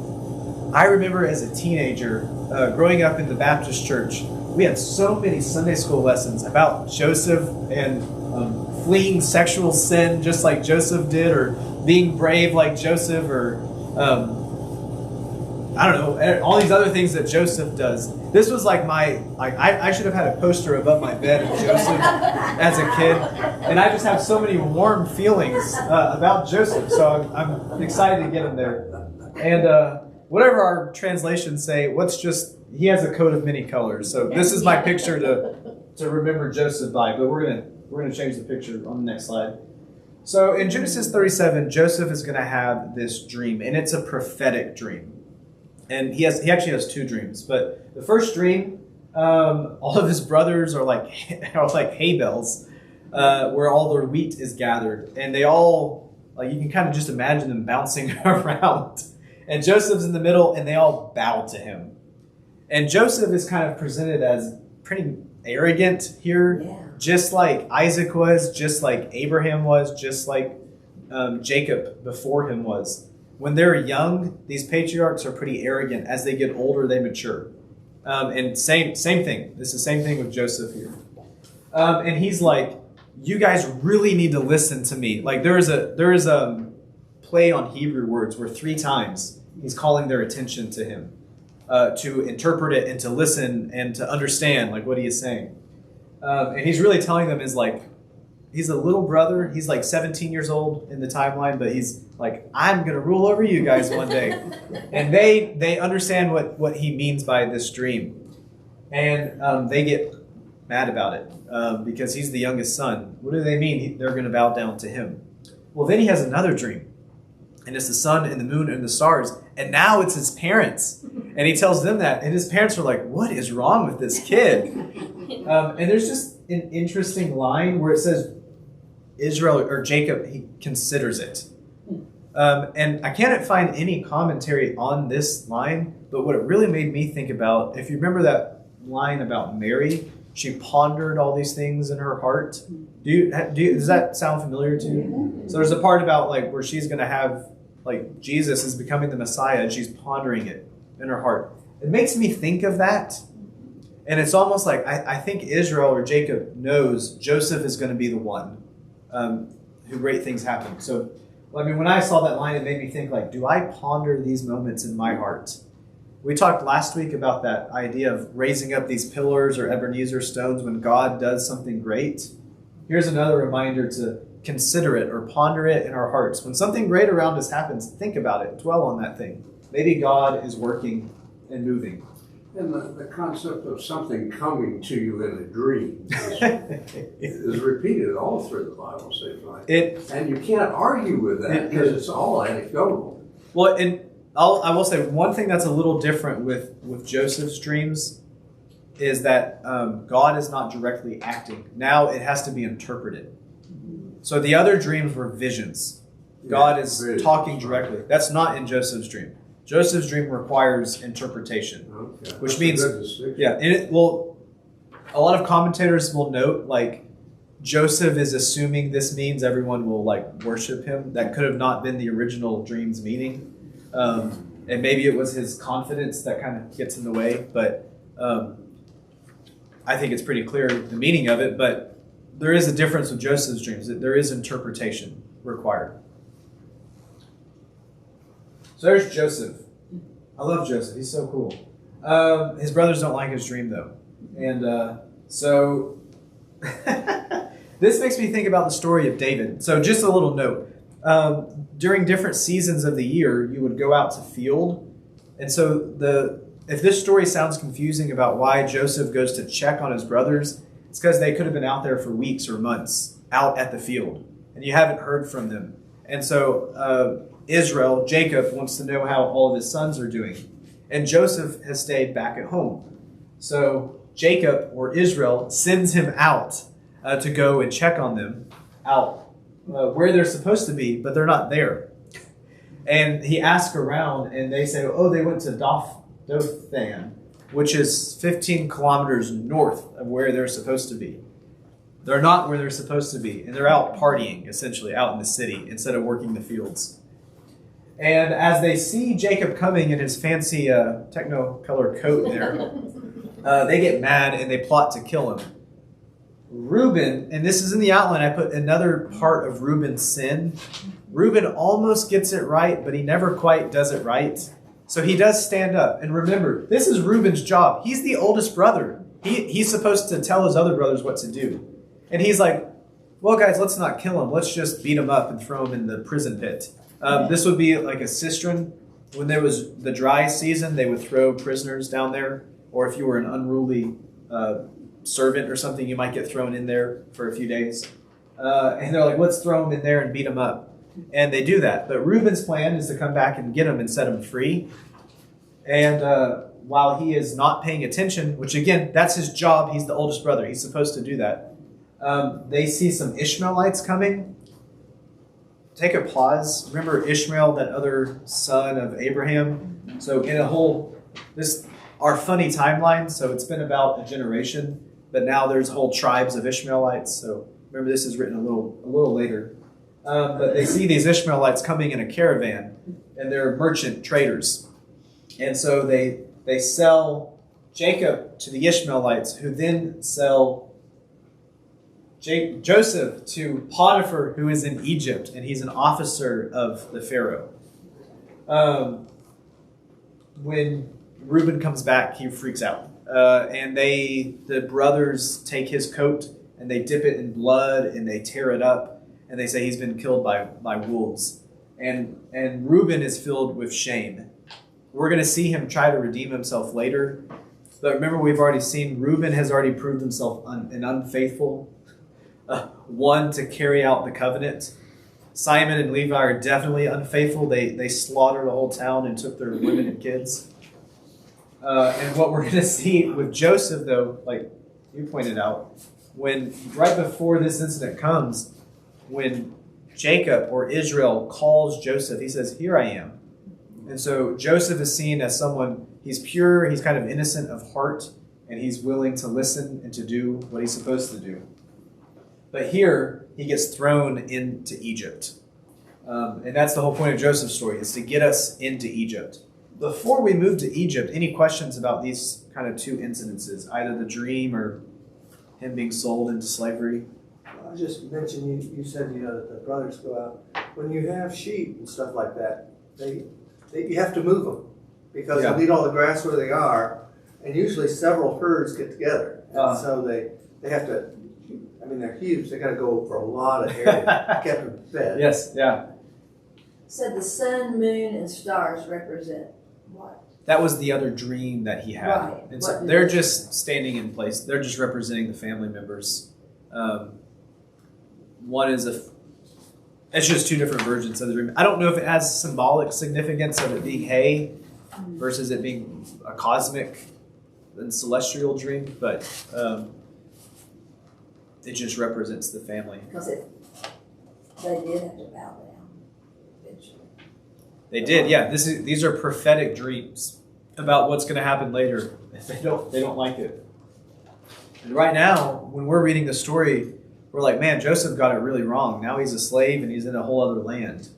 I remember as a teenager, growing up in the Baptist church, we had so many Sunday school lessons about Joseph and fleeing sexual sin just like Joseph did, or being brave like Joseph, or I don't know, all these other things that Joseph does. This was like I should have had a poster above my bed of Joseph as a kid, and I just have so many warm feelings about Joseph, so I'm excited to get him there. whatever our translations say, he has a coat of many colors. So this is my picture to remember Joseph by, but we're gonna change the picture on the next slide. So in Genesis 37, Joseph is gonna have this dream, and it's a prophetic dream. And he actually has two dreams, but the first dream, all of his brothers are like hay bales, where all their wheat is gathered, and they all, like, you can kind of just imagine them bouncing around. And Joseph's in the middle, and they all bow to him. And Joseph is kind of presented as pretty arrogant here, just like Isaac was, just like Abraham was, just like Jacob before him was. When they're young, these patriarchs are pretty arrogant. As they get older, they mature. And same thing. It's the same thing with Joseph here. And he's like, you guys really need to listen to me. Like there is a play on Hebrew words where 3 times he's calling their attention to him, to interpret it and to listen and to understand like what he is saying. And he's really telling them is like, he's a little brother. He's like 17 years old in the timeline, but he's like, I'm going to rule over you guys one day. And they understand what he means by this dream. And they get mad about it because he's the youngest son. What do they mean? They're going to bow down to him. Well, then he has another dream. And it's the sun and the moon and the stars. And now it's his parents. And he tells them that. And his parents are like, what is wrong with this kid? And there's just an interesting line where it says Israel or Jacob, he considers it. And I can't find any commentary on this line. But what it really made me think about, if you remember that line about Mary, she pondered all these things in her heart. Does that sound familiar to you? So there's a part about like where she's going to have, like, Jesus is becoming the Messiah, and she's pondering it in her heart. It makes me think of that. And it's almost like I think Israel or Jacob knows Joseph is going to be the one who great things happen. So, I mean, when I saw that line, it made me think, like, do I ponder these moments in my heart? We talked last week about that idea of raising up these pillars or Ebenezer stones when God does something great. Here's another reminder to consider it or ponder it in our hearts. When something great around us happens, think about it. Dwell on that thing. Maybe God is working and moving. And the concept of something coming to you in a dream is repeated all through the Bible, seems like. And you can't argue with that because it's all anecdotal. Well, and I will say one thing that's a little different with Joseph's dreams is that God is not directly acting. Now it has to be interpreted. So the other dreams were visions. God is talking directly. That's not in Joseph's dream. Joseph's dream requires interpretation, which means, a lot of commentators will note, like, Joseph is assuming this means everyone will, like, worship him. That could have not been the original dream's meaning. And maybe it was his confidence that kind of gets in the way, but I think it's pretty clear the meaning of it, but there is a difference with Joseph's dreams. There is interpretation required. So there's Joseph. I love Joseph. He's so cool. His brothers don't like his dream, though. And so this makes me think about the story of David. So just a little note. During different seasons of the year, you would go out to field. And so if this story sounds confusing about why Joseph goes to check on his brothers, it's because they could have been out there for weeks or months out at the field, and you haven't heard from them. And so Israel, Jacob, wants to know how all of his sons are doing. And Joseph has stayed back at home. So Jacob, or Israel, sends him out to go and check on them out where they're supposed to be, but they're not there. And he asks around, and they say, oh, they went to Dothan, which is 15 kilometers north of where they're supposed to be. They're not where they're supposed to be, and they're out partying, essentially, out in the city, instead of working the fields. And as they see Jacob coming in his fancy Technicolor coat there, they get mad and they plot to kill him. Reuben, and this is in the outline, I put another part of Reuben's sin. Reuben almost gets it right, but he never quite does it right. So he does stand up. And remember, this is Reuben's job. He's the oldest brother. He's supposed to tell his other brothers what to do. And he's like, well, guys, let's not kill him. Let's just beat him up and throw him in the prison pit. This would be like a cistern when there was the dry season, they would throw prisoners down there, or if you were an unruly servant or something, you might get thrown in there for a few days. And they're like, let's throw them in there and beat them up. And they do that. But Reuben's plan is to come back and get them and set them free. And while he is not paying attention, which again, that's his job. He's the oldest brother. He's supposed to do that. They see some Ishmaelites coming. Take a pause. Remember Ishmael, that other son of Abraham? So in our funny timeline, so it's been about a generation, but now there's whole tribes of Ishmaelites. So remember, this is written a little later. But they see these Ishmaelites coming in a caravan, and they're merchant traders. And so they sell Jacob to the Ishmaelites, who then sell Joseph to Potiphar, who is in Egypt, and he's an officer of the Pharaoh. When Reuben comes back, he freaks out. And the brothers take his coat, and they dip it in blood, and they tear it up, and they say he's been killed by wolves. And Reuben is filled with shame. We're going to see him try to redeem himself later. But remember, we've already seen Reuben has already proved himself an unfaithful one to carry out the covenant. Simon and Levi are definitely unfaithful. They slaughtered the whole town and took their women and kids. And what we're going to see with Joseph, though, like you pointed out, when right before this incident comes, when Jacob or Israel calls Joseph, he says, "Here I am." And so Joseph is seen as someone, he's pure, he's kind of innocent of heart, and he's willing to listen and to do what he's supposed to do. But here, he gets thrown into Egypt. And that's the whole point of Joseph's story, is to get us into Egypt. Before we move to Egypt, any questions about these kind of two incidences, either the dream or him being sold into slavery? I just mentioned, you said, that the brothers go out. When you have sheep and stuff like that, you have to move them because Yeah. they'll eat all the grass where they are, and usually several herds get together. And so they have to, they're huge. They got to go over a lot of area, kept them fed. Yes, yeah. So the sun, moon, and stars represent what? That was the other dream that he had. Right. And so What they're did it- just standing in place. They're just representing the family members. One is it's just two different versions of the dream. I don't know if it has symbolic significance of it being hay versus it being a cosmic and celestial dream, but it just represents the family. Because they did have to bow down eventually. They did, yeah. These are prophetic dreams about what's going to happen later if they don't like it. And right now, when we're reading the story, we're like, man, Joseph got it really wrong. Now he's a slave and he's in a whole other land.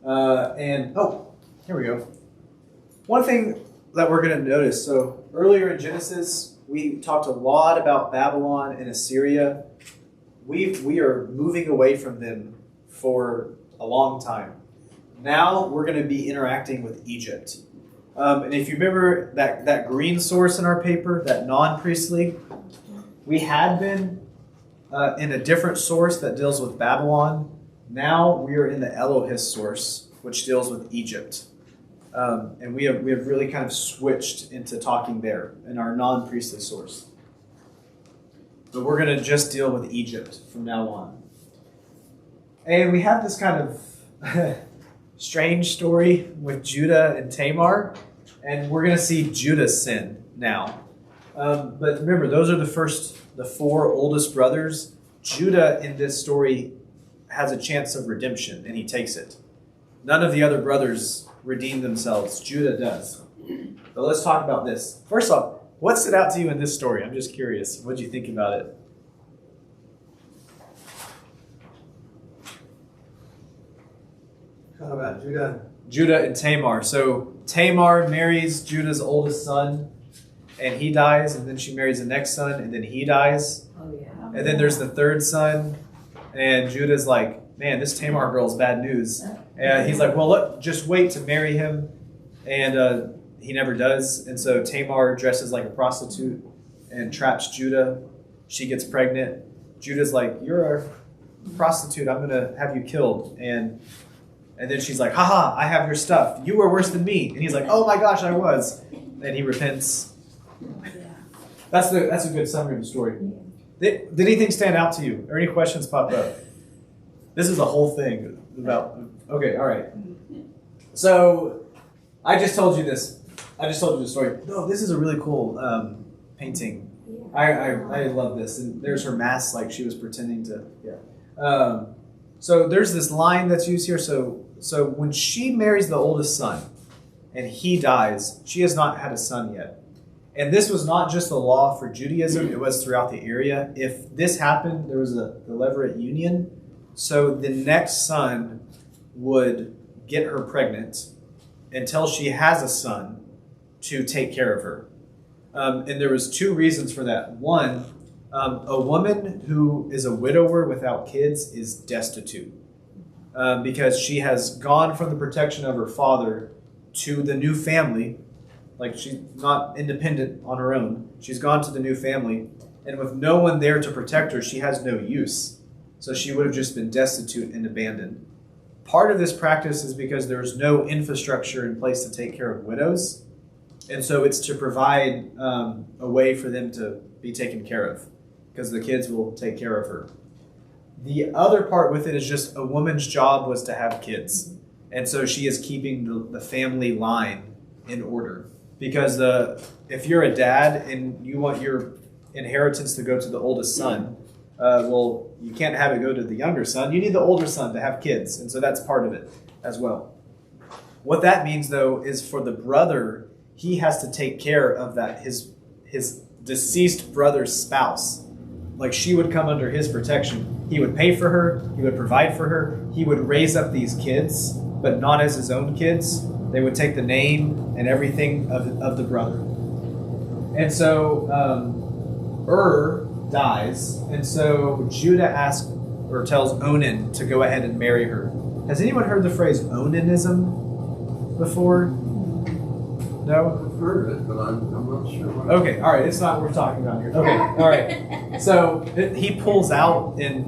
Here we go. One thing that we're going to notice. So earlier in Genesis, we talked a lot about Babylon and Assyria. We are moving away from them for a long time. Now we're going to be interacting with Egypt. And if you remember that green source in our paper, that non-priestly, we had been in a different source that deals with Babylon. Now we are in the Elohist source, which deals with Egypt. And we have really kind of switched into talking there in our non-priestly source. But we're going to just deal with Egypt from now on. And we have this kind of strange story with Judah and Tamar. And we're going to see Judah's sin now. But remember, those are the four oldest brothers. Judah in this story has a chance of redemption, and he takes it. None of the other brothers redeem themselves. Judah does. But let's talk about this. First off, what stood out to you in this story? I'm just curious. What did you think about it? Talk about Judah. Judah and Tamar. So Tamar marries Judah's oldest son, and he dies, and then she marries the next son, and then he dies. Oh, yeah. And then there's the third son, and Judah's like, man, this Tamar girl's bad news. And he's like, well, look, just wait to marry him. And he never does. And so Tamar dresses like a prostitute and traps Judah. She gets pregnant. Judah's like, you're a prostitute. I'm going to have you killed. And And then she's like, haha, I have your stuff. You were worse than me. And he's like, oh my gosh, I was. And he repents. That's a good summary of the story. Did anything stand out to you? Or any questions pop up? This is a whole thing about, okay, all right. So I just told you this. I just told you the story. No, this is a really cool painting. I love this. And there's her mask, like she was pretending to, so there's this line that's used here. So when she marries the oldest son and he dies, she has not had a son yet. And this was not just the law for Judaism, it was throughout the area. If this happened, there was the Levirate union. So the next son would get her pregnant until she has a son to take care of her. And there was two reasons for that. One, a woman who is a widower without kids is destitute because she has gone from the protection of her father to the new family. Like she's not independent on her own. She's gone to the new family. And with no one there to protect her, she has no use. So she would have just been destitute and abandoned. Part of this practice is because there's no infrastructure in place to take care of widows. And so it's to provide a way for them to be taken care of because the kids will take care of her. The other part with it is just a woman's job was to have kids. And so she is keeping the family line in order. Because if you're a dad and you want your inheritance to go to the oldest son, well, you can't have it go to the younger son. You need the older son to have kids. And so that's part of it as well. What that means, though, is for the brother, he has to take care of that his deceased brother's spouse. Like she would come under his protection. He would pay for her. He would provide for her. He would raise up these kids, but not as his own kids. They would take the name and everything of the brother. And so dies, and so Judah asks or tells Onan to go ahead and marry her. Has anyone heard the phrase Onanism before? No? I've heard it, but I'm not sure what. Okay, all right, it's not what we're talking about here. Okay, all right. So he pulls out and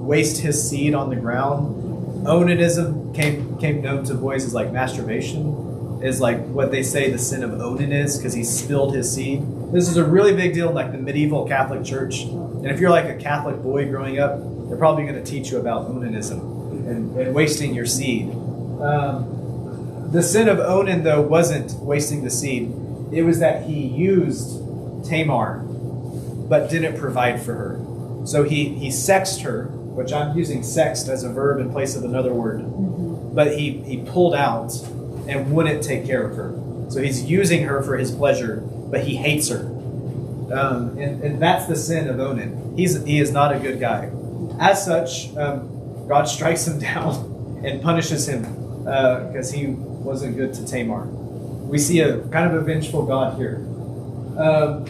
wastes his seed on the ground. Onanism came known to boys as like masturbation, is like what they say the sin of Onan is because he spilled his seed. This is a really big deal in like the medieval Catholic Church. And if you're like a Catholic boy growing up, they're probably going to teach you about Onanism and wasting your seed. The sin of Onan, though, wasn't wasting the seed. It was that he used Tamar, but didn't provide for her. So he sexed her, which I'm using sexed as a verb in place of another word. But he pulled out and wouldn't take care of her. So he's using her for his pleasure, but he hates her. And that's the sin of Onan. He is not a good guy. As such, God strikes him down and punishes him because he wasn't good to Tamar. We see a kind of a vengeful God here.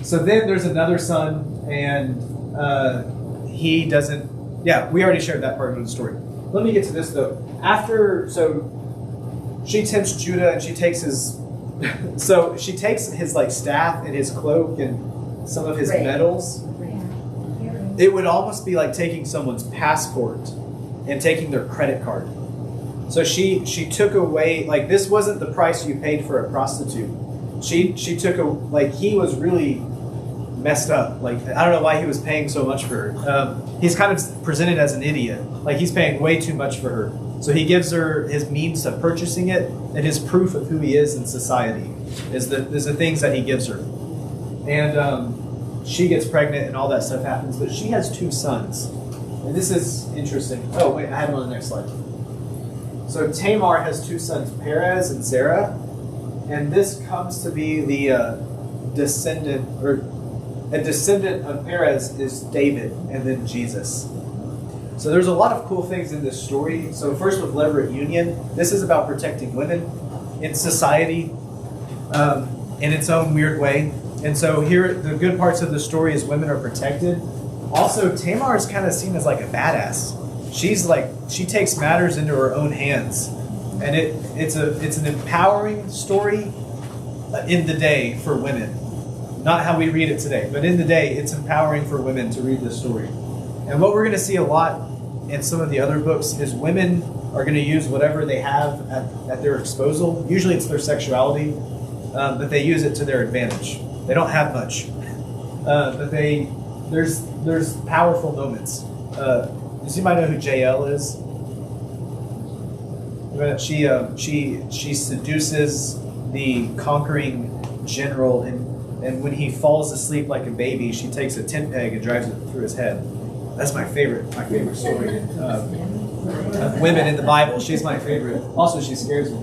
So then there's another son, and he doesn't. Yeah, we already shared that part of the story. Let me get to this though. So she tempts Judah, and she takes his. So she takes his like staff and his cloak and some of his medals. It would almost be like taking someone's passport and taking their credit card. So she took away, like this wasn't the price you paid for a prostitute. She took he was really messed up. Like I don't know why he was paying so much for her. He's kind of presented as an idiot. Like he's paying way too much for her. So he gives her his means of purchasing it, and his proof of who he is in society is the things that he gives her. And she gets pregnant and all that stuff happens, but she has two sons. And this is interesting. Oh, wait, I have it on the next slide. So Tamar has two sons, Perez and Zerah. And this comes to be the descendant of Perez is David and then Jesus. So there's a lot of cool things in this story. So first with Levirate union, this is about protecting women in society in its own weird way. And so here, the good parts of the story is women are protected. Also, Tamar is kind of seen as like a badass. She takes matters into her own hands. And it's an empowering story in the day for women. Not how we read it today, but in the day, it's empowering for women to read this story. And what we're going to see a lot in some of the other books is women are going to use whatever they have at their disposal. Usually it's their sexuality, but they use it to their advantage. They don't have much, but there's powerful moments. Does anybody know who JL is? She seduces the conquering general, and when he falls asleep like a baby, she takes a tent peg and drives it through his head. That's my favorite story. Women in the Bible, she's my favorite. Also, she scares me.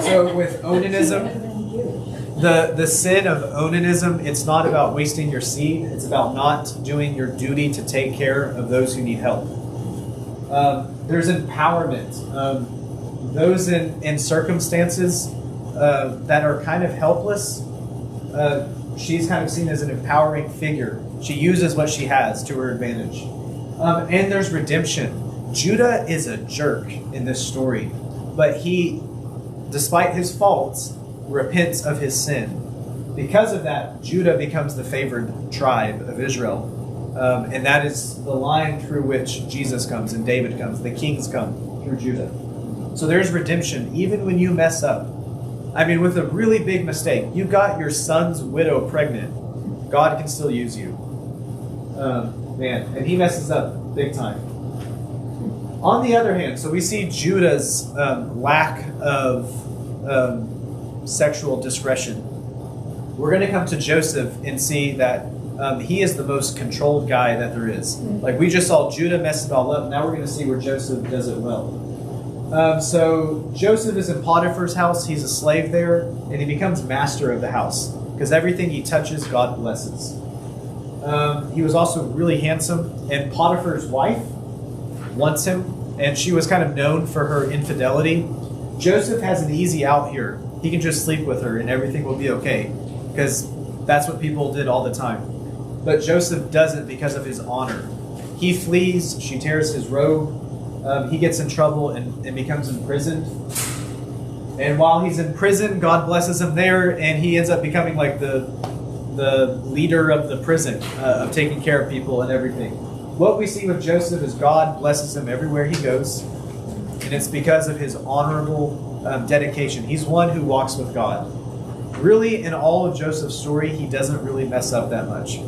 So with Onanism, the sin of Onanism, it's not about wasting your seed. It's about not doing your duty to take care of those who need help. There's empowerment. Those in circumstances that are kind of helpless, she's kind of seen as an empowering figure. She uses what she has to her advantage. And there's redemption. Judah is a jerk in this story, but he, despite his faults, repents of his sin. Because of that, Judah becomes the favored tribe of Israel. And that is the line through which Jesus comes and David comes. The kings come through Judah. So there's redemption, even when you mess up. I mean, with a really big mistake, you got your son's widow pregnant, God can still use you. And he messes up big time. On the other hand, so we see Judah's lack of sexual discretion. We're going to come to Joseph and see that he is the most controlled guy that there is. Like we just saw Judah mess it all up. Now we're going to see where Joseph does it well. So Joseph is in Potiphar's house. He's a slave there, and he becomes master of the house because everything he touches, God blesses. He was also really handsome, and Potiphar's wife wants him, and she was kind of known for her infidelity. Joseph has an easy out here. He can just sleep with her, and everything will be okay because that's what people did all the time. But Joseph doesn't because of his honor. He flees. She tears his robe. He gets in trouble and becomes imprisoned. And while he's in prison, God blesses him there, and he ends up becoming like the leader of the prison, of taking care of people and everything. What we see with Joseph is God blesses him everywhere he goes, and it's because of his honorable dedication. He's one who walks with God. Really, in all of Joseph's story, he doesn't really mess up that much.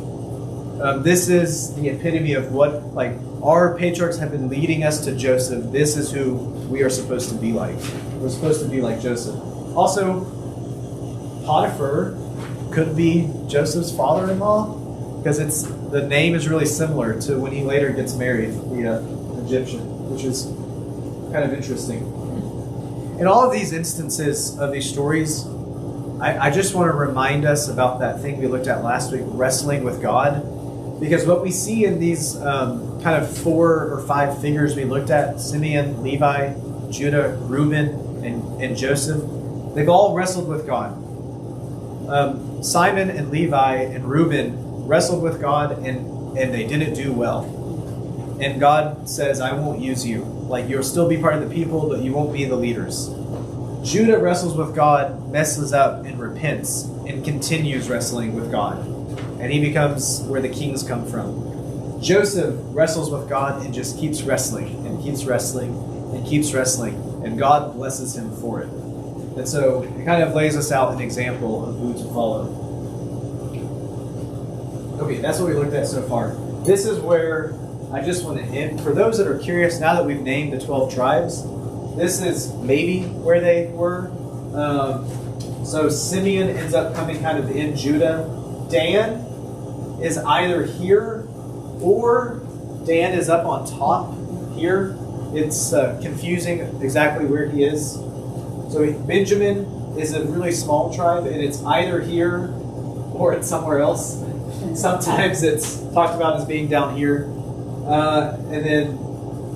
This is the epitome of what, like, our patriarchs have been leading us to Joseph. This is who we are supposed to be like. We're supposed to be like Joseph. Also, Potiphar could be Joseph's father-in-law because the name is really similar to when he later gets married, the Egyptian, which is kind of interesting. In all of these instances of these stories, I just want to remind us about that thing we looked at last week, wrestling with God. Because what we see in these kind of 4 or 5 figures we looked at, Simeon, Levi, Judah, Reuben, and Joseph, they've all wrestled with God. Simon and Levi and Reuben wrestled with God and they didn't do well. And God says, I won't use you. Like, you'll still be part of the people, but you won't be the leaders. Judah wrestles with God, messes up, and repents, and continues wrestling with God. And he becomes where the kings come from. Joseph wrestles with God and just keeps wrestling, and keeps wrestling, and keeps wrestling, and God blesses him for it. And so it kind of lays us out an example of who to follow. Okay, that's what we looked at so far. This is where I just want to end. For those that are curious, now that we've named the 12 tribes, this is maybe where they were. So Simeon ends up coming kind of in Judah. Dan is either here or Dan is up on top here. It's confusing exactly where he is. So Benjamin is a really small tribe, and it's either here or it's somewhere else. Sometimes it's talked about as being down here. And then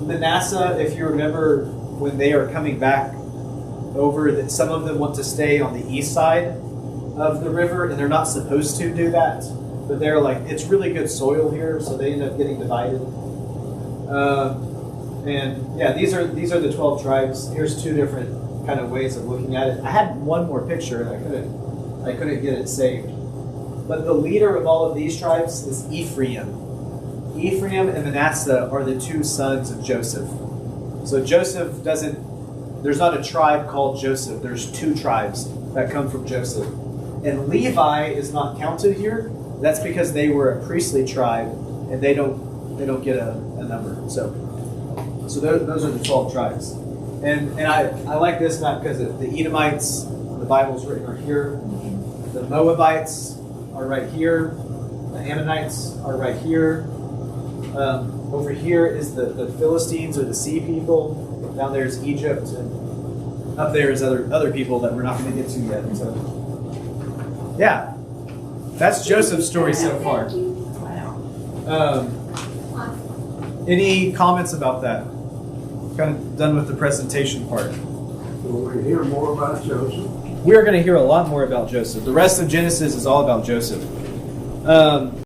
Manasseh, if you remember, when they are coming back over, that some of them want to stay on the east side of the river, and they're not supposed to do that. But they're like, it's really good soil here, so they end up getting divided. And yeah, these are the 12 tribes. Here's 2 different kind of ways of looking at it. I had one more picture, and I couldn't get it saved. But the leader of all of these tribes is Ephraim. Ephraim and Manasseh are the 2 sons of Joseph. So Joseph doesn't, there's not a tribe called Joseph. There's 2 tribes that come from Joseph. And Levi is not counted here. That's because they were a priestly tribe and they don't get a number. So those are the 12 tribes. And I like this map because the Edomites, the Bible's written are here. The Moabites are right here. The Ammonites are right here. Over here is the Philistines or the sea people. Down there is Egypt. And up there is other people that we're not going to get to yet. So, yeah. That's Joseph's story so far. Wow. Any comments about that? Kind of done with the presentation part. Will we hear more about Joseph? We are going to hear a lot more about Joseph. The rest of Genesis is all about Joseph.